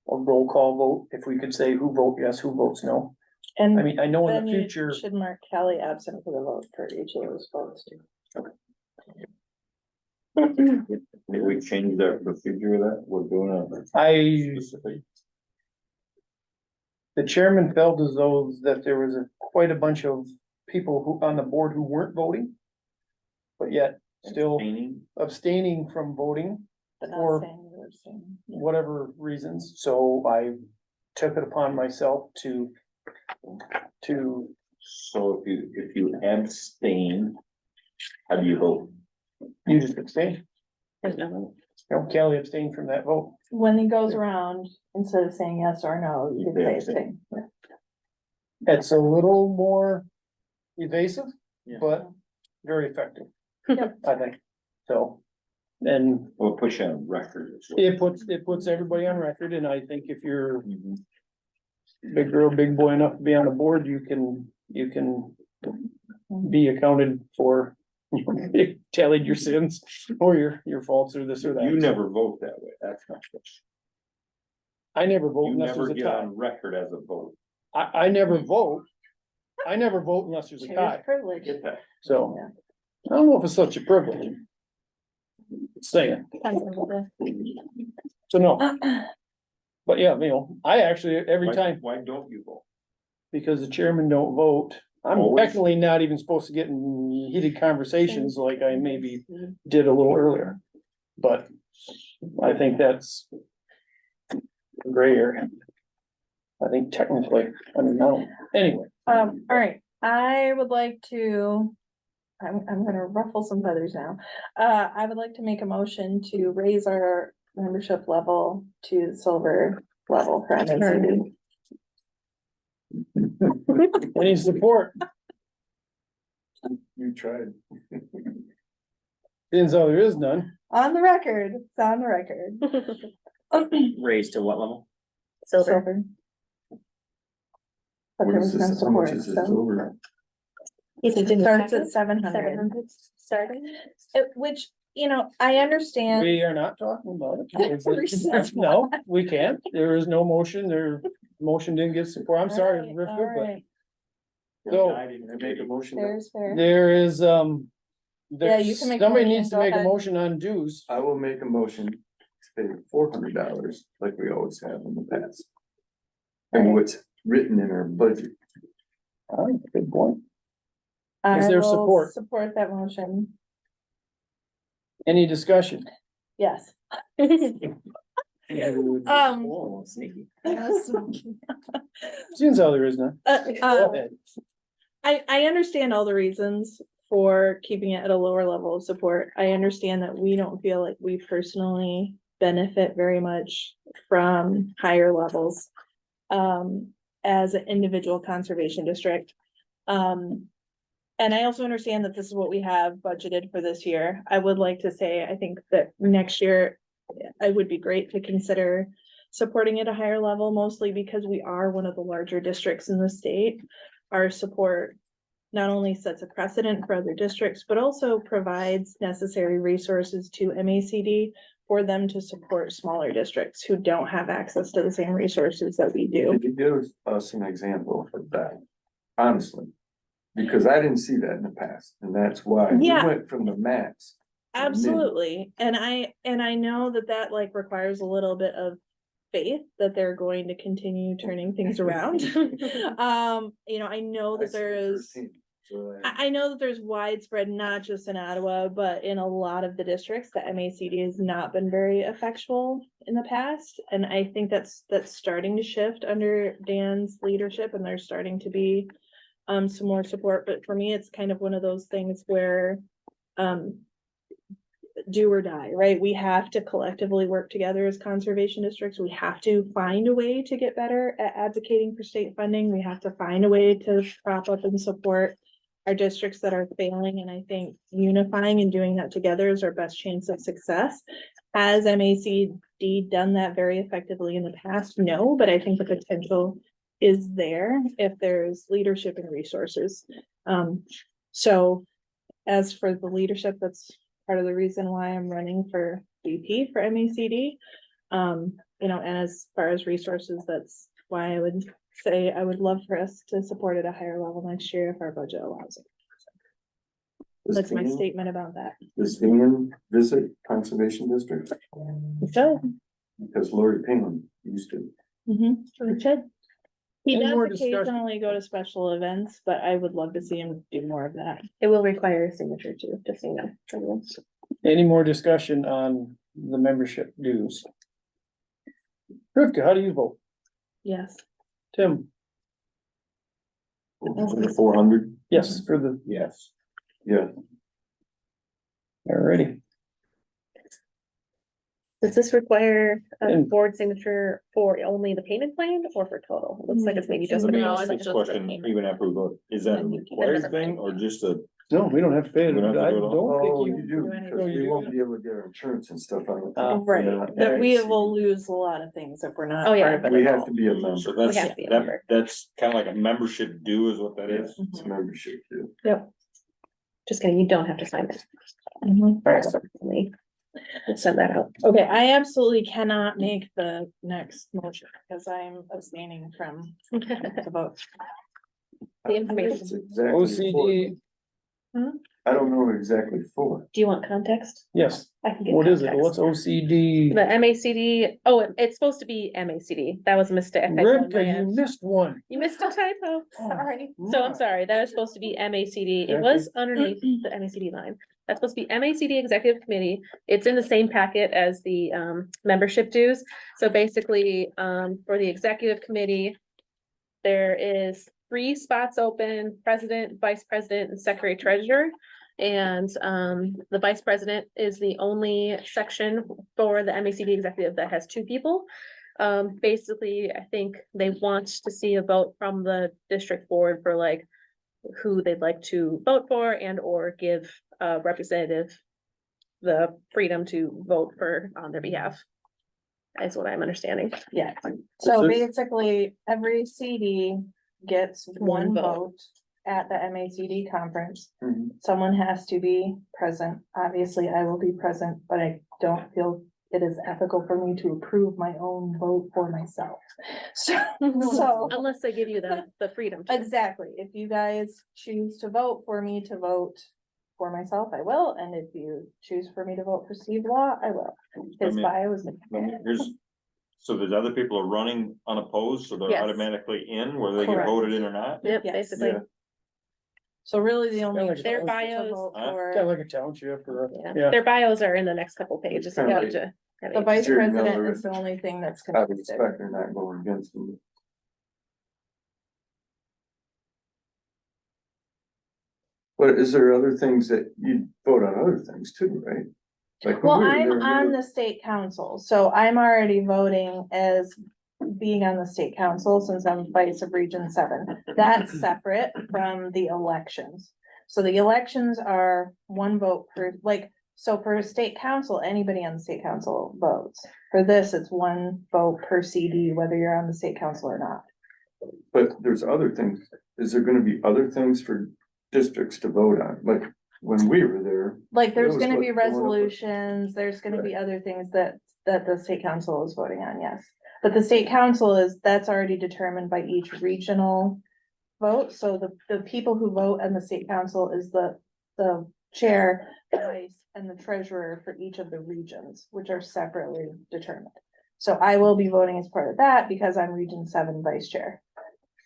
a roll call vote, if we could say who vote yes, who votes no. I And mean, I know in then the you future, should mark Kelly absent for the vote for each of those votes too. Maybe we change that procedure that we're doing I, specific. the chairman felt as though that there was quite a bunch of people who, on the board who weren't voting. But yet still abstaining from voting, But not Or- saying you're abstaining. whatever reasons, so I took it upon myself to. So if you abstain, how do you vote? You just abstain, There's no. no, Kelly abstained from that vote. When he goes around, instead of saying yes or no, you can say Yeah. abstain. It's a little more evasive, Yeah. but very effective. Yep. I think, so. And We'll push on record. it puts everybody on record, and I think if you're Mhm. big girl, big boy enough to be on the board, you can be accounted for. Tallied your sins or your faults or this or that. You never vote that way, that's not good. I never vote You unless never there's a get tie. on record as a vote. I never vote. I never vote unless there's a Chair's tie, privilege. Get that. so. I don't know if it's such a privilege. Saying, so no, but yeah, you know, I actually, every Why- time, Why don't you vote? because the chairman don't vote, I'm Always. technically not even supposed to get in heated conversations like I maybe did a little earlier. But I think that's a gray area. I think technically, I mean, no, anyway, all right, I would like to, I'm gonna ruffle some feathers now. I would like to make a motion to raise our membership level to the silver level for MACD. any support, you tried. since there is none, On the record, it's on the record. Raised to what level? Silver. But What there is was no this, how much support, is this so. over? It starts at 700. 700 starting. Which, you know, I understand. we are not talking about it. Never said No, we can't, there is no motion, motion didn't get support, I'm sorry, Alright, Rivka, alright, So- I didn't make a motion. There's fair. There is, Yeah, you can make a somebody motion, needs to go make a ahead. motion on dues. I will make a motion to pay $400 like we always have in the past. And what's written in our budget. Good point. I Is there will support? Support that motion, Any discussion? yes. Oh, sneaky. Seems how there is none. Go ahead. I understand all the reasons for keeping it at a lower level of support. I understand that we don't feel like we personally benefit very much from higher levels. As an individual conservation district. And I also understand that this is what we have budgeted for this year. I would like to say, I think that next year, it would be great to consider supporting at a higher level, mostly because we are one of the larger districts in the state. Our support not only sets a precedent for other districts, but also provides necessary resources to MACD for them to support smaller districts who don't have access to the same resources that we do. Could you give us an example of that? Honestly, because I didn't see that in the past, and that's why we Yeah. went from the max. Absolutely, and I know that like requires a little bit of faith that they're going to continue turning things around. You know, I know that there is. I know that there's widespread, not just in Ottawa, but in a lot of the districts, that MACD has not been very effectual in the past. And I think that's starting to shift under Dan's leadership, and there's starting to be some more support. But for me, it's kind of one of those things where do or die, right? We have to collectively work together as conservation districts. We have to find a way to get better at advocating for state funding. We have to find a way to prop up and support our districts that are failing. And I think unifying and doing that together is our best chance of success. Has MACD done that very effectively in the past? No, but I think the potential is there if there's leadership and resources. So as for the leadership, that's part of the reason why I'm running for VP for MACD. You know, and as far as resources, that's why I would say I would love for us to support at a higher level next year if our budget allows it. That's my statement about that. Does Van visit Conservation District? So, Because Lori Pingham used to. Richard. He Any does more discussion? occasionally go to special events, but I would love to see him do more of that. It will require a signature too, just so you know. Everyone. Any more discussion on the membership dues? Rivka, how do you vote? Yes. Tim? 400? Yes, for the, Yes. Yeah, alrighty. Does this require a And- board signature for only the payment plan or for total? It looks like it's maybe just. Let me for ask payment. this question, even after we vote, is that a required thing or just a, No, we don't have to pay it. We don't have to I do it all? don't oh, think you you. do, do because Oh, you we do? won't be able to get our insurance and stuff on it. Right, that we Yeah. will lose a lot of things if we're not. Oh, yeah. part of it We at have all. to be a so member, that's, We have to be a that, member. that's kind of like a membership due is what that is? it's a membership too. Just kidding, you don't have to sign it. Mhm. First, we'll send that out. Okay, I absolutely cannot make the next motion because I'm abstaining from the vote. The information. It's exactly OCD, for- I don't know exactly for. Do you want context? yes, I can get what is it? context. What's OCD? The MACD, oh, it's supposed to be MACD. That was a mistake. I typed on my Rivka, you end. missed one. You missed a typo, Oh, sorry. So I'm right. sorry, that was supposed to be MACD. It Jackie? was underneath the MACD line. That's supposed to be MACD Executive Committee. It's in the same packet as the membership dues. So basically, for the Executive Committee, there is 3 spots open, president, vice president, and secretary treasurer. And the vice president is the only section for the MACD executive that has 2 people. Basically, I think they want to see a vote from the district board for like who they'd like to vote for and or give a representative the freedom to vote for on their behalf. Is what I'm understanding. Yeah, so So- basically, every CD gets One one vote. vote at the MACD conference. Mhm. Someone has to be present. Obviously, I will be present, but I don't feel it is ethical for me to approve my own vote for myself. So, Unless they give you the freedom to. exactly, if you guys choose to vote for me to vote for myself, I will, and if you choose for me to vote for Steve Law, I will. His mean- bio is. Here's, so there's other people are running unopposed, so they're Yes. automatically in, whether they get Correct. voted in or not? Yep, Yes. basically. Yeah. So really, the only. like choice their to bios- vote Huh? for- Kinda like a township or, Yeah, yeah. their bios are in the next couple pages. if you Kinda need to have The it. vice Jerry president Miller, is the only thing that's. I would contested. expect they're not going against them. But is there other things that you vote on other things too, right? Like when Well, we were I'm there, we on were- the state council, so I'm already voting as being on the state council since I'm vice of Region 7. That's separate from the elections. So the elections are one vote per, like, so for a state council, anybody on the state council votes. For this, it's one vote per CD, whether you're on the state council or not. But there's other things. Is there gonna be other things for districts to vote on? Like when we were there, Like, there's That was gonna what, be the one up at- resolutions, there's gonna be other things that the state council is voting on, yes. But the state council that's already determined by each regional vote, so the people who vote on the state council is the chair, the vice, and the treasurer for each of the regions, which are separately determined. So I will be voting as part of that because I'm Region 7 vice chair.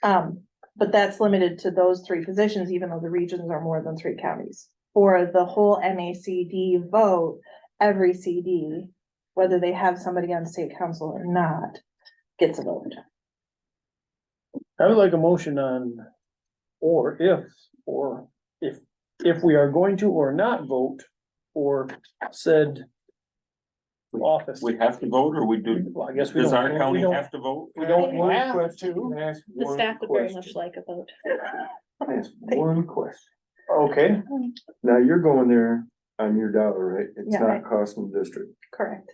But that's limited to those 3 positions, even though the regions are more than 3 counties. For the whole MACD vote, every CD, whether they have somebody on state council or not, gets a vote. I would like a motion on, or if we are going to or not vote for said office. We have to vote or we do, Well, I guess we does don't. our we county don't- have to vote? We don't One have question, to. ask The one staff would very much question. like a vote. Ask one question. Okay, Now you're going there on your dollar, right? It's Yeah, not costing the district. Correct.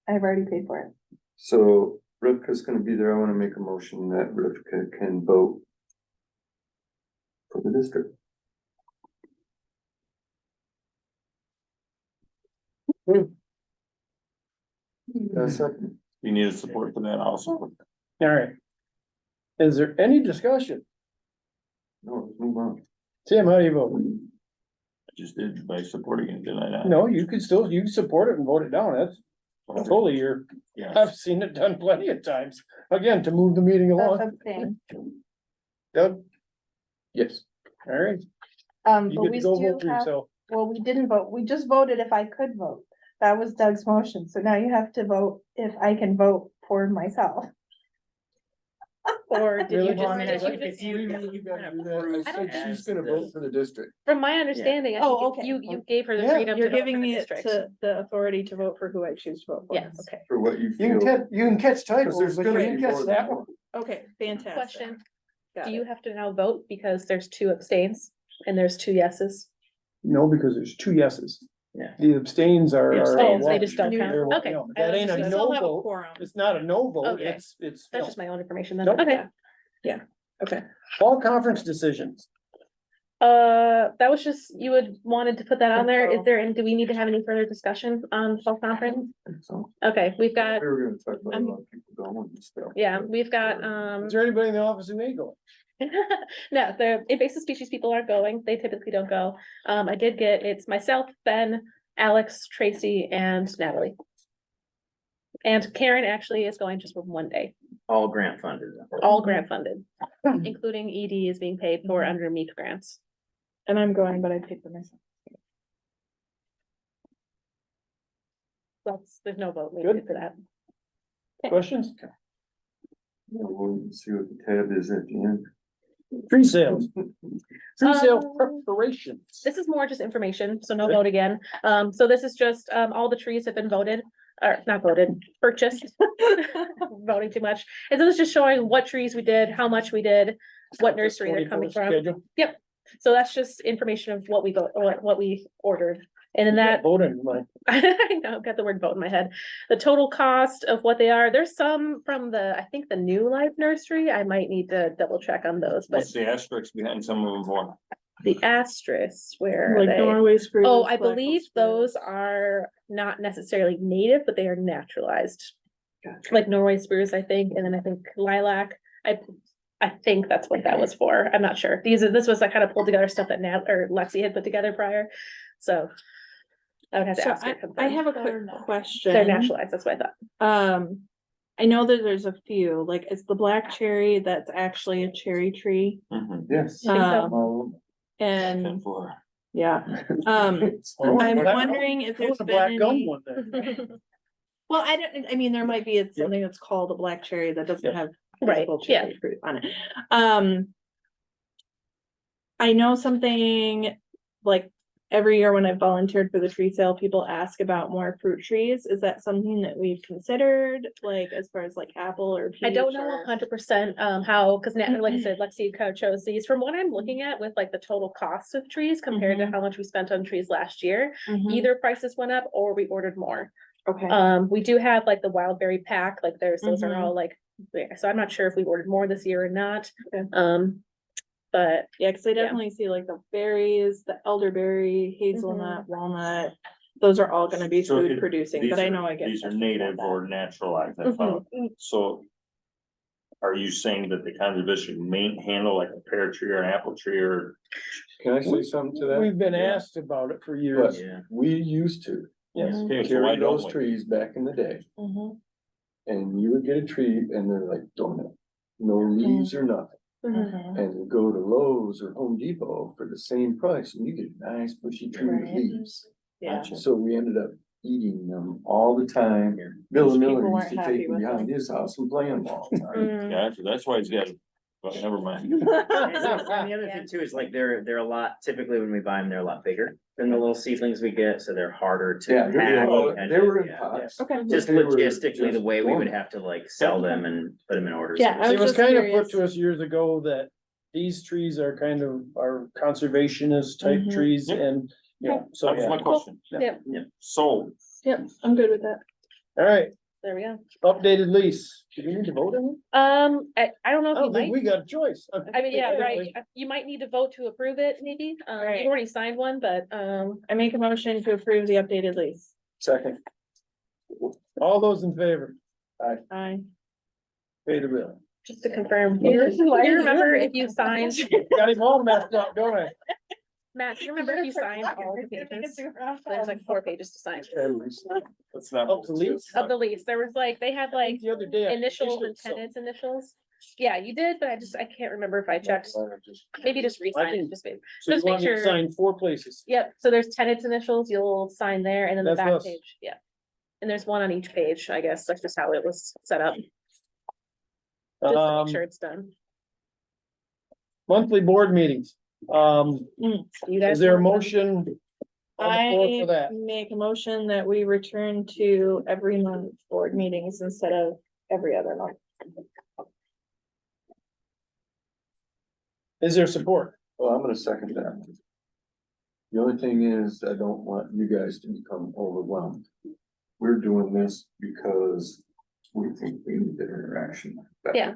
I've already paid for it. So Rivka's gonna be there. I wanna make a motion that Rivka can vote for the district. Second. You need a support for that also. all right. Is there any discussion? No, let's move on. Tim, how do you vote? I just did by supporting it, did I not? No, you can still, you can support it and vote it down. That's totally your, Yeah. I've seen it done plenty of times. Again, to move the meeting along. Abstain. Doug? Yes. All right, you But get we to go do vote for have, yourself. well, we didn't vote. We just voted if I could vote. That was Doug's motion. So now you have to vote if I can vote for myself. Or did you Really? just, Well, I mean, did you I just, I don't- She's gonna vote for the district. From my understanding, I Oh, think okay. you gave her the Yeah, freedom to you're vote for giving the me district. the authority to vote for who I choose to vote for? Yes. Okay, For what you You can feel. catch, you can catch titles, there's but you gonna can't be catch more that than one. okay, fantastic. Question, Got do it. you have to now vote because there's 2 abstains and there's 2 yeses? No, because there's 2 yeses. Yeah. The abstains are. The are abstains, they what? just don't count. They're what- Okay. no, I That was ain't just- a We no still have a vote. quorum. It's not a no vote, Okay. it's. That's just my own information then. Nope. Okay. Okay. Fall conference decisions. That was just, you would wanted to put that on there. Is Info. there, and do we need to have any further discussion on fall conference? So, Okay, we've got, we were gonna talk about a lot of people going and stuff. yeah, we've got, Is there anybody in the office who ain't going? no, the invasive species people aren't going. They typically don't go. I did get, it's myself, Ben, Alex, Tracy, and Natalie. And Karen actually is going just for 1 day, All grant funded. all grant funded, including ED is being paid for under MEP grants. And I'm going, but I paid for myself. There's no vote Good. needed for that. Questions? We'll see what the tab is at the end. Tree sales. Tree sale Um, preparations. This is more just information, so no vote again. So this is just, all the trees have been voted, or not voted, purchased. Voting too much. And so this is just showing what trees we did, how much we did, what nursery they're coming 24 from. schedule. So that's just information of what we vote, or what we ordered. And then that, Voting, like, I know, I've got the word vote in my head. The total cost of what they are, there's some from I think the New Life Nursery. I might need to double check on those, but What's the asterisk behind some of them for? the asterisks, where are Like they? Norway spruce. Oh, I Blackwell believe spruce. those are not necessarily native, but they are naturalized. Like Norway spruce, I think, and then I think lilac. I think that's what that was for. I'm not sure. This was, I kind of pulled together stuff that Nat or Lexi had put together prior, so. I would have to So ask her. to I confirm. have a quick question. They're naturalized, that's what I thought. I know that there's a few, like, it's the black cherry that's actually a cherry tree. Yes. You think so? Um, And, For, yeah, Oh, I'm black- wondering if that was there's a black been gum any. one then. Well, I mean, there might be something that's called a black cherry that doesn't Yep. have. Right, physical yeah. cherry fruit on it. I know something like every year when I've volunteered for the tree sale, people ask about more fruit trees. Is that something that we've considered, like as far as like apple or peach? I don't know or- 100% how, because Nat, like I said, Lexi kind of chose these. From what I'm looking at with like the total cost of trees compared to Mhm. how much we spent on trees last year, Mhm. either prices went up or we ordered more. Okay, We do have like the wild berry pack, like those are Mhm. all like, yeah, so I'm not sure if we ordered more this year or not. Okay. But yeah, cause I yeah. definitely see like the berries, the elderberry, hazelnut, walnut. Those are all gonna be So food it- producing, but I know I get. These are questions about native that. or naturalized, I found. So. Are you saying that the conservation may handle like a pear tree or an apple tree or? Can I say something to that? We've been Yeah. asked about it for years. Yeah. We used to Yes. Okay, so why carry don't those we? trees back in the day, Mhm. and you would get a tree and they're like donut, no leaves or nothing. Mhm. And you go to Lowe's or Home Depot for the same price and you get a nice bushy tree with Right. leaves. Yeah. So we ended up eating them all the time. Bill Because Miller people used weren't to happy take them with behind them. his house and play them all the time. mm, Gotcha, that's why he's got Well, never mind. And the other thing too is like they're a lot, typically when we buy them, they're a lot bigger than the little seedlings we get, so they're harder to. Yeah, pack and- they were in yeah. pots. Okay. Just They were logistically, the just way we would dormant. have to like sell them and put them in orders. Yeah, I It was just kind of put curious. to us years ago that these trees are kind of, are conservationist type Mhm. trees Yep. and, you know, so, That was yeah. my question. Yep. Sold. Yep, I'm good with that. All right, There we go. updated lease. Do we need to vote on it? I don't know I if you don't think might, we got a choice. I mean, yeah, right, you might need to vote to approve it, maybe, Right. you already signed one, but, I make a motion to approve the updated lease. Second. All those in favor, Aye. pay the bill. just to confirm. Yeah, Do this is why you you're remember doing if you signed, Got him all messed up, don't I? Matt, do you remember if you signed all the pages? There's like 4 pages to sign That's not. Up to lease? of the lease, there was like, they had like The other day. I initials and finished it, so- tenants initials. Yeah, you did, but I can't remember if I checked, maybe just re-sign it, can- just maybe. So you Just make want me to sure- sign 4 places? Yep, so there's tenants initials, you'll sign there, and then the That's back us. page, yeah. And there's one on each page, I guess, that's just how it was set up, just to make sure it's done. Monthly board meetings. You guys. Is there a want them? motion on the floor I for that? make a motion that we return to every month board meetings instead of every other month. Is there support? Well, I'm gonna second that. The only thing is, I don't want you guys to become overwhelmed. We're doing this because we think we need that interaction. Yeah.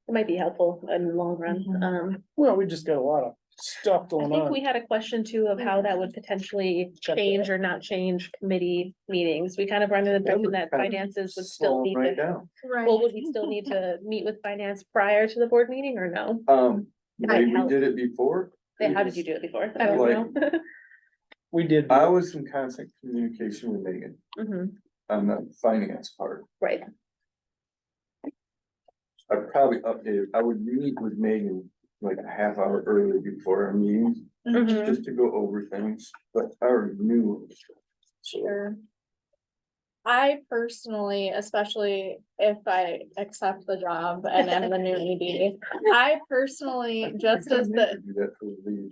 It might be helpful in the long run, Mhm. Well, we just got a lot of stuff I going think on. we had a question too of how that would potentially change or not change committee meetings. We kind of run in the direction that finances would still Slow need right to. down. Well, would we still need to meet with finance prior to the board meeting or no? The way we did it before. How did you do it before? I don't know. We did. I was in constant communication with Megan Mhm, on the finance part. right, I'd probably update, I would meet with Megan like a half hour early before our meetings, Mhm. just to go over things, but I already knew. So, Sure. I personally, especially if I accept the job and am the new ED, I personally, just as the do that for the.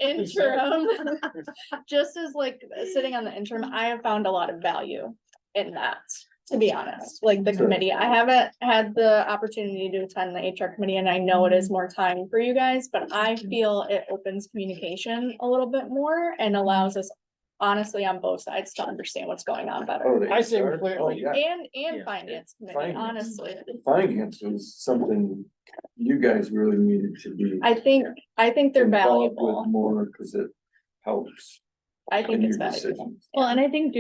the interim, just as like sitting on the interim, I have found a lot of value in that, to be honest, like the Sure. committee. I haven't had the opportunity to attend the HR committee and I know it is more time for you guys, but I feel it opens communication a little bit more and allows us honestly on both sides to understand what's going on Oh, better. the I say we HR? clear- Oh, yeah. And Yeah. finance committee, Finance. honestly. Finance was something you guys really needed to be. I think they're involved with valuable. More, cause it helps I think in it's your valuable. decisions. Well, and I think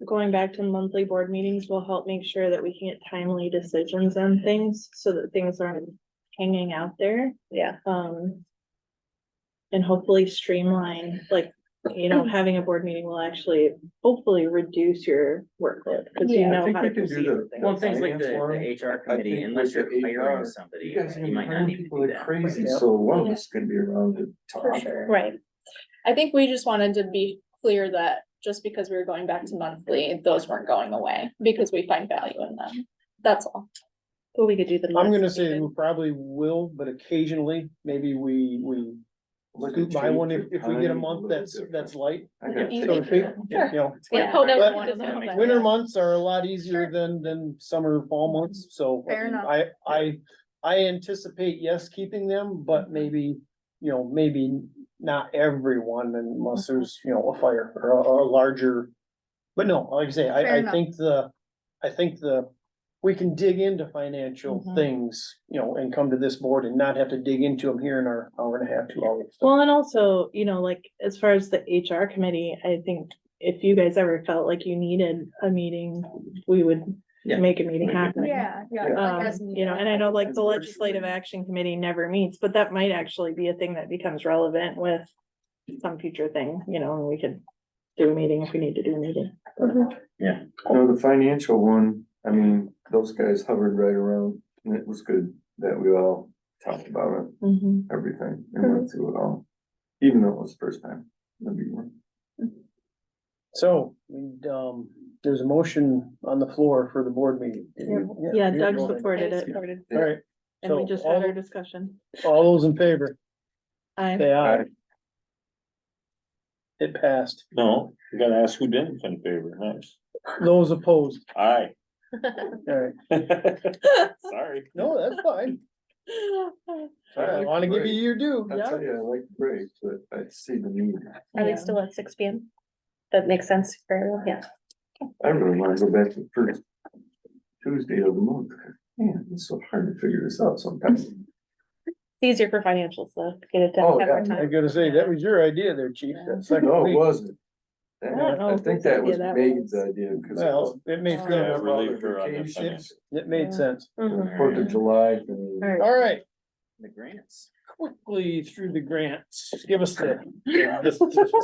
going back to monthly board meetings will help make sure that we can get timely decisions on things so that things aren't hanging out there. yeah. And hopefully streamline, like, having a board meeting will actually hopefully reduce your workload, because you Yeah. I know think how we to can do proceed. the- with things. Well, things like Finance the one, HR I committee, think unless with you're the hiring HR, somebody, You guys are you gonna might be not hiring need to people do like that. crazy, Yep. so one of us is gonna be around to For talk. sure. Right, I think we just wanted to be clear that just because we were going back to monthly, those weren't going away because we find value in them. That's all. Well, we could do the. I'm gonna months say even. we probably will, but occasionally, maybe we Like scoot a by one change if of we get a time, month little that's different. light. I got Yeah. So to speak, Sure. you know. Yeah, Oh, no, But one of them. winter months are a lot easier than summer, fall months, so. Fair enough. I anticipate, yes, keeping them, but maybe, maybe not everyone unless there's, a fire or a larger. But no, like I say, Fair I enough. think we can dig into financial Mhm. things, and come to this board and not have to dig into them here in our hour and a half, 2 hours. well, and also, like, as far as the HR committee, I think if you guys ever felt like you needed a meeting, we would Yeah. make a meeting happen. Yeah. And I know like the legislative action committee never meets, but that might actually be a thing that becomes relevant with some future thing, and we could do a meeting if we need to do a meeting. No, the financial one, I mean, those guys hovered right around, and it was good that we all talked about it, Mhm. everything, and went through it all. Even though it was the first time. the big one. So, there's a motion on the floor for the board meeting. Yeah, Doug supported it. All right, And we So, just had our all- discussion. All those in favor, I, say aye. Aye. It passed. No, you gotta ask who didn't in favor, nice. Those opposed, Aye. alright, Sorry. no, that's fine. I like wanna give you break. your due. I tell you, I like breaks, but I see the need. Are they Yeah. still at 6 p.m.? That makes sense for everyone, yeah. I really wanna go back to the first Tuesday of the month. Man, it's so hard to figure this out sometimes. It's easier for financials though, to get it Oh, done. have yeah. more I time. gotta say, that was your idea there, chief, that second No, it week. wasn't. I don't know I whose think that was idea that Megan's was. idea, because. Well, it made Yeah, sense, relieve her on the Vacations, it made Yeah. sense. Mhm. Fourth of July. and- Alright. Alright, The grants. quickly through the grants, give us the.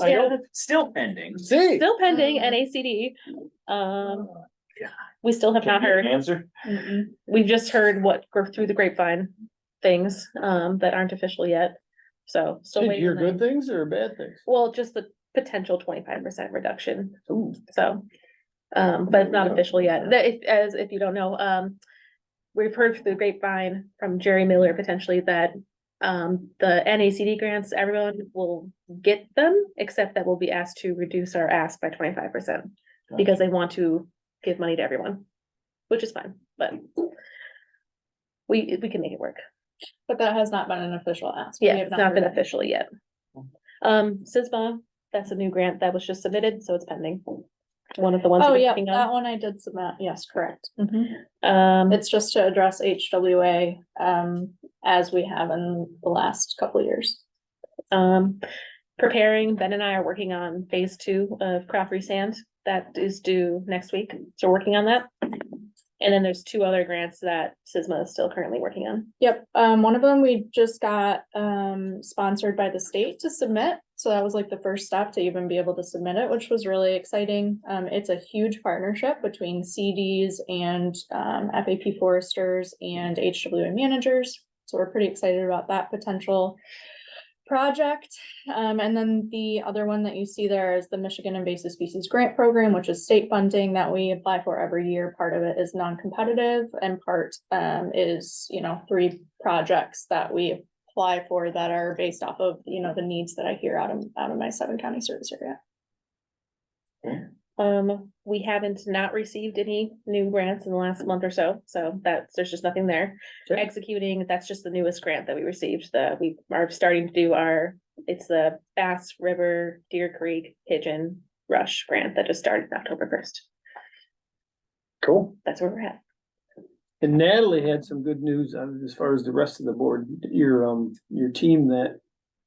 I know, Still pending. see. Still pending Mhm. NACD. God. We still have not Can you heard. Answer? Mm-mm. We've just heard what go through the grapevine things, that aren't official yet. So still Did you waiting. hear on good that. things or bad things? Well, just the potential 25% reduction. So, but it's not official yet. That if you don't know, we've heard through the grapevine from Jerry Miller potentially that the NACD grants, everyone will get them, except that we'll be asked to reduce our ask by 25% because they want to give money to everyone, which is fine, but we can make it work. But that has not been an official ask. We Yeah, have it's not been heard it. official yet. SISBA, that's a new grant that was just submitted, so it's pending. One of the ones. Oh, we're yeah, working that on. one I did submit. Yes, correct. It's It's just to address HWA, as we have in the last couple of years. preparing, Ben and I are working on phase 2 of Crafty Sand. That is due next week, so we're working on that. And then there's 2 other grants that SISMA is still currently working on. Yep, one of them we just got, sponsored by the state to submit. So that was like the first step to even be able to submit it, which was really exciting. It's a huge partnership between CDs and, FAP foresters and HWA managers. So we're pretty excited about that potential project. And then the other one that you see there is the Michigan Invasive Species Grant Program, which is state funding that we apply for every year. Part of it is non-competitive and part is, 3 projects that we apply for that are based off of, the needs that I hear out of my 7-county service area. We haven't not received any new grants in the last month or so, so there's just nothing there. Okay. Executing, that's just the newest grant that we received, we are starting to do it's the Bass River, Deer Creek, Pigeon Rush grant that just started October 1st. Cool. That's where we're at. And Natalie had some good news as far as the rest of the board, your team that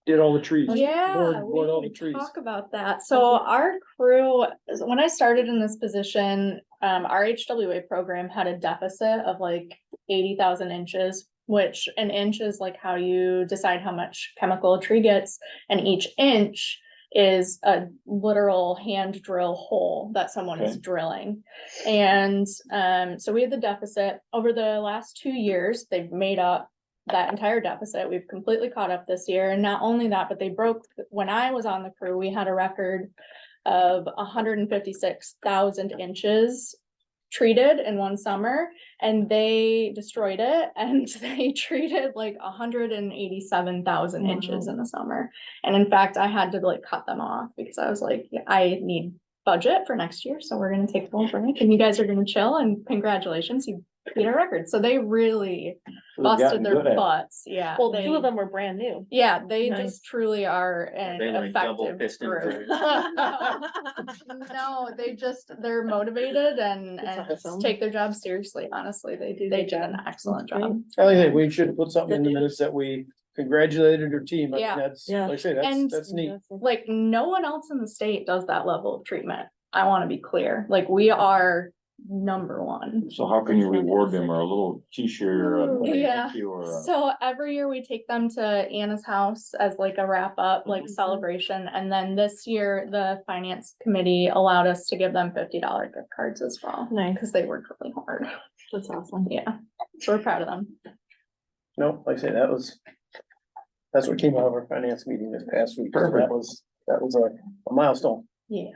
did all the trees. Yeah, Board all we the trees. talk about that. So our crew, when I started in this position, our HWA program had a deficit of like 80,000 inches, which an inch is like how you decide how much chemical a tree gets, and each inch is a literal hand drill hole that someone is Okay. drilling. And so we had the deficit. Over the last 2 years, they've made up that entire deficit. We've completely caught up this year. And not only that, but they broke, when I was on the crew, we had a record of 156,000 inches treated in one summer, and they destroyed it and they treated like 187,000 inches in the summer. And in fact, I had to like cut them off because I was like, I need budget for next year, so we're gonna take a little break and you guys are gonna chill, and congratulations, you beat our record. So they really busted their butts. Yeah. Well, they- 2 of them were brand new. Yeah, they Nice. just truly are an They like double effective piston group. drills. No, they're motivated and That's awesome. take their job seriously. Honestly, they Do did their an job. excellent That's job. I think we should put something in the minutes that we congratulated her team. I mean, Yeah. That's, Yeah. like I say, And- that's neat. Like, no one else in the state does that level of treatment. I want to be clear, like, we are number one. So how can you reward them, or a little t-shirt, or a Yeah. thank you, or a? So every year we take them to Anna's house as like a wrap up, like celebration. And then this year, the finance committee allowed us to give them $50 gift cards as well. Nice. Because they worked really hard. That's awesome. Yeah, so we're proud of them. No, like I say, that's what came out of our finance meeting this past week. So Perfect. That was a milestone. Yeah.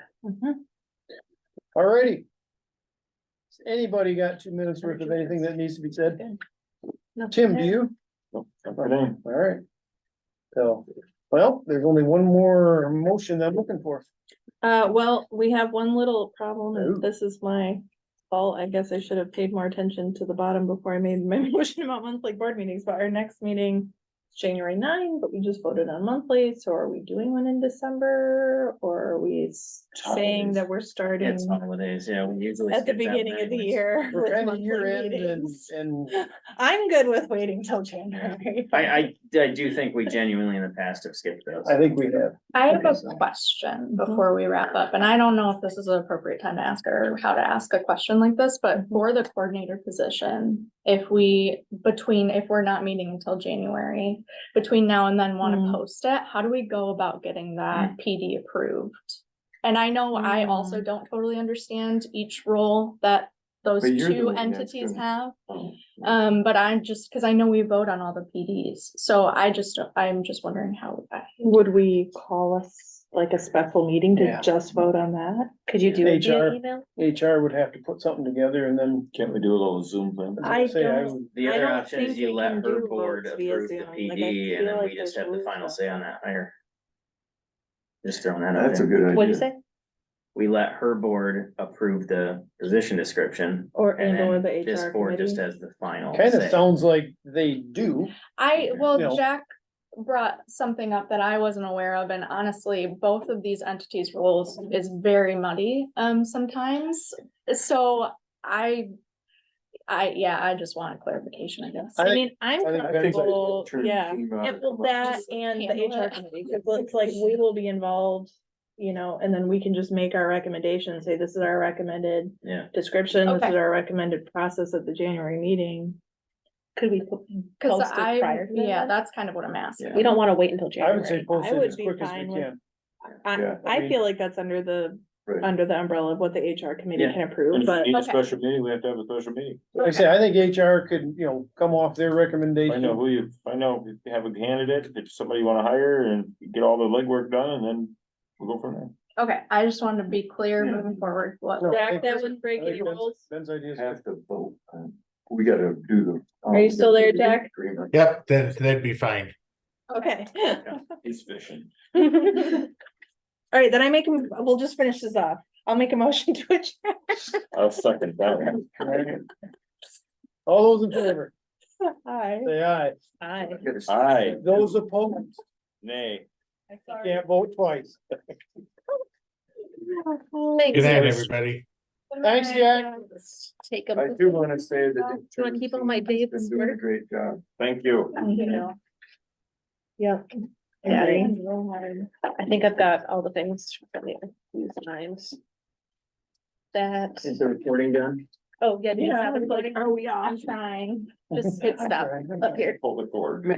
Alrighty. Anybody got 2 minutes worth of anything that needs to be said? Tim, do you? Nope, not today. All right. So, well, there's only one more motion that I'm looking for. Well, we have one little problem, Ooh. and this is my fault. I guess I should have paid more attention to the bottom before I made my motion about monthly board meetings, but our next meeting is January 9, but we just voted on monthly, so are we doing one in December? Or are we saying holidays. that we're starting It's holidays, yeah, we usually. at the skip that beginning one of the anyways. year? We're with kind of monthly year end meetings? and I'm good with waiting till January. I do think we genuinely in the past have skipped those. I think we have. I have a question before we wrap up, and I don't know if this is an appropriate time to ask her how to ask a question like this, but for the coordinator position, if we're not meeting until January, between now and then want to Mm. post it, how do we go about getting that PD approved? And I know I also don't totally understand each role that those But you're the two one that's entities gonna- have. But I'm just, cause I know we vote on all the PDs, so I'm just wondering how. Would we call us like a special meeting to Yeah. just vote on that? Could you do it via HR. email? HR would have to put something together and then. Can't we do a little Zoom thing? I say don't- The I other don't option is think you we let can her do board votes via approve the Zoom. Like, I PD and feel then like we just there's have the rules final about say on that hire. Just throwing that out That's a there. good idea. What'd you say? We let her board approve the position description. Or And or then the this HR board just committee. has the final Kind of say. sounds like they do. I, well, No. Jack brought something up that I wasn't aware of, and honestly, both of these entities' roles is very muddy, sometimes. So I just want clarification, I guess. I I mean, I'm I think that's- comfortable, Turn yeah, team out it and will come up that with- and the Handle HR it. committee, cause it's like, we will be involved. You know, and then we can just make our recommendation, say this is our recommended Yeah. description, this Okay. is our recommended process at the January meeting. Could we Cause post it prior to yeah, that? that's kind of what I'm asking. We don't wanna wait until I would say January. post I it would as be quick as fine we with- can. Yeah, I I mean- feel like that's under the Right. umbrella of what the HR committee Yeah. can approve, And if but we need a Okay. special meeting, we have to have a special meeting. Like I say, I think HR could, come off their Find out recommendation. find out if you have a candidate, if somebody you wanna hire and get all the legwork done and then we'll go from there. Okay, I just wanted to be clear Yeah. moving forward, what. No, I Jack, think that Chris- wouldn't break I think any Ben's- rules. Ben's idea is Have to vote. We gotta do the. Are you still there, Jack? Agreement. Yep, then that'd be fine. Okay. He's fishing. All right, then we'll just finish this off. I'll make a motion to adjourn. I'll second that. All those in favor, Hi. say aye. Hi. Aye, Those opposed, nay. can't vote twice. Thanks. Good night, everybody. Thanks, Jack. Take I them. do wanna say that. Do you wanna keep all my dates? Been doing a great job. Thank you. Yeah. Yeah. I think I've got all the things from the few times. That, Is the recording done? oh, yeah. do you Yeah, have I was like, recording? are we off? I'm trying. Just hit stop up here. Pull the cord.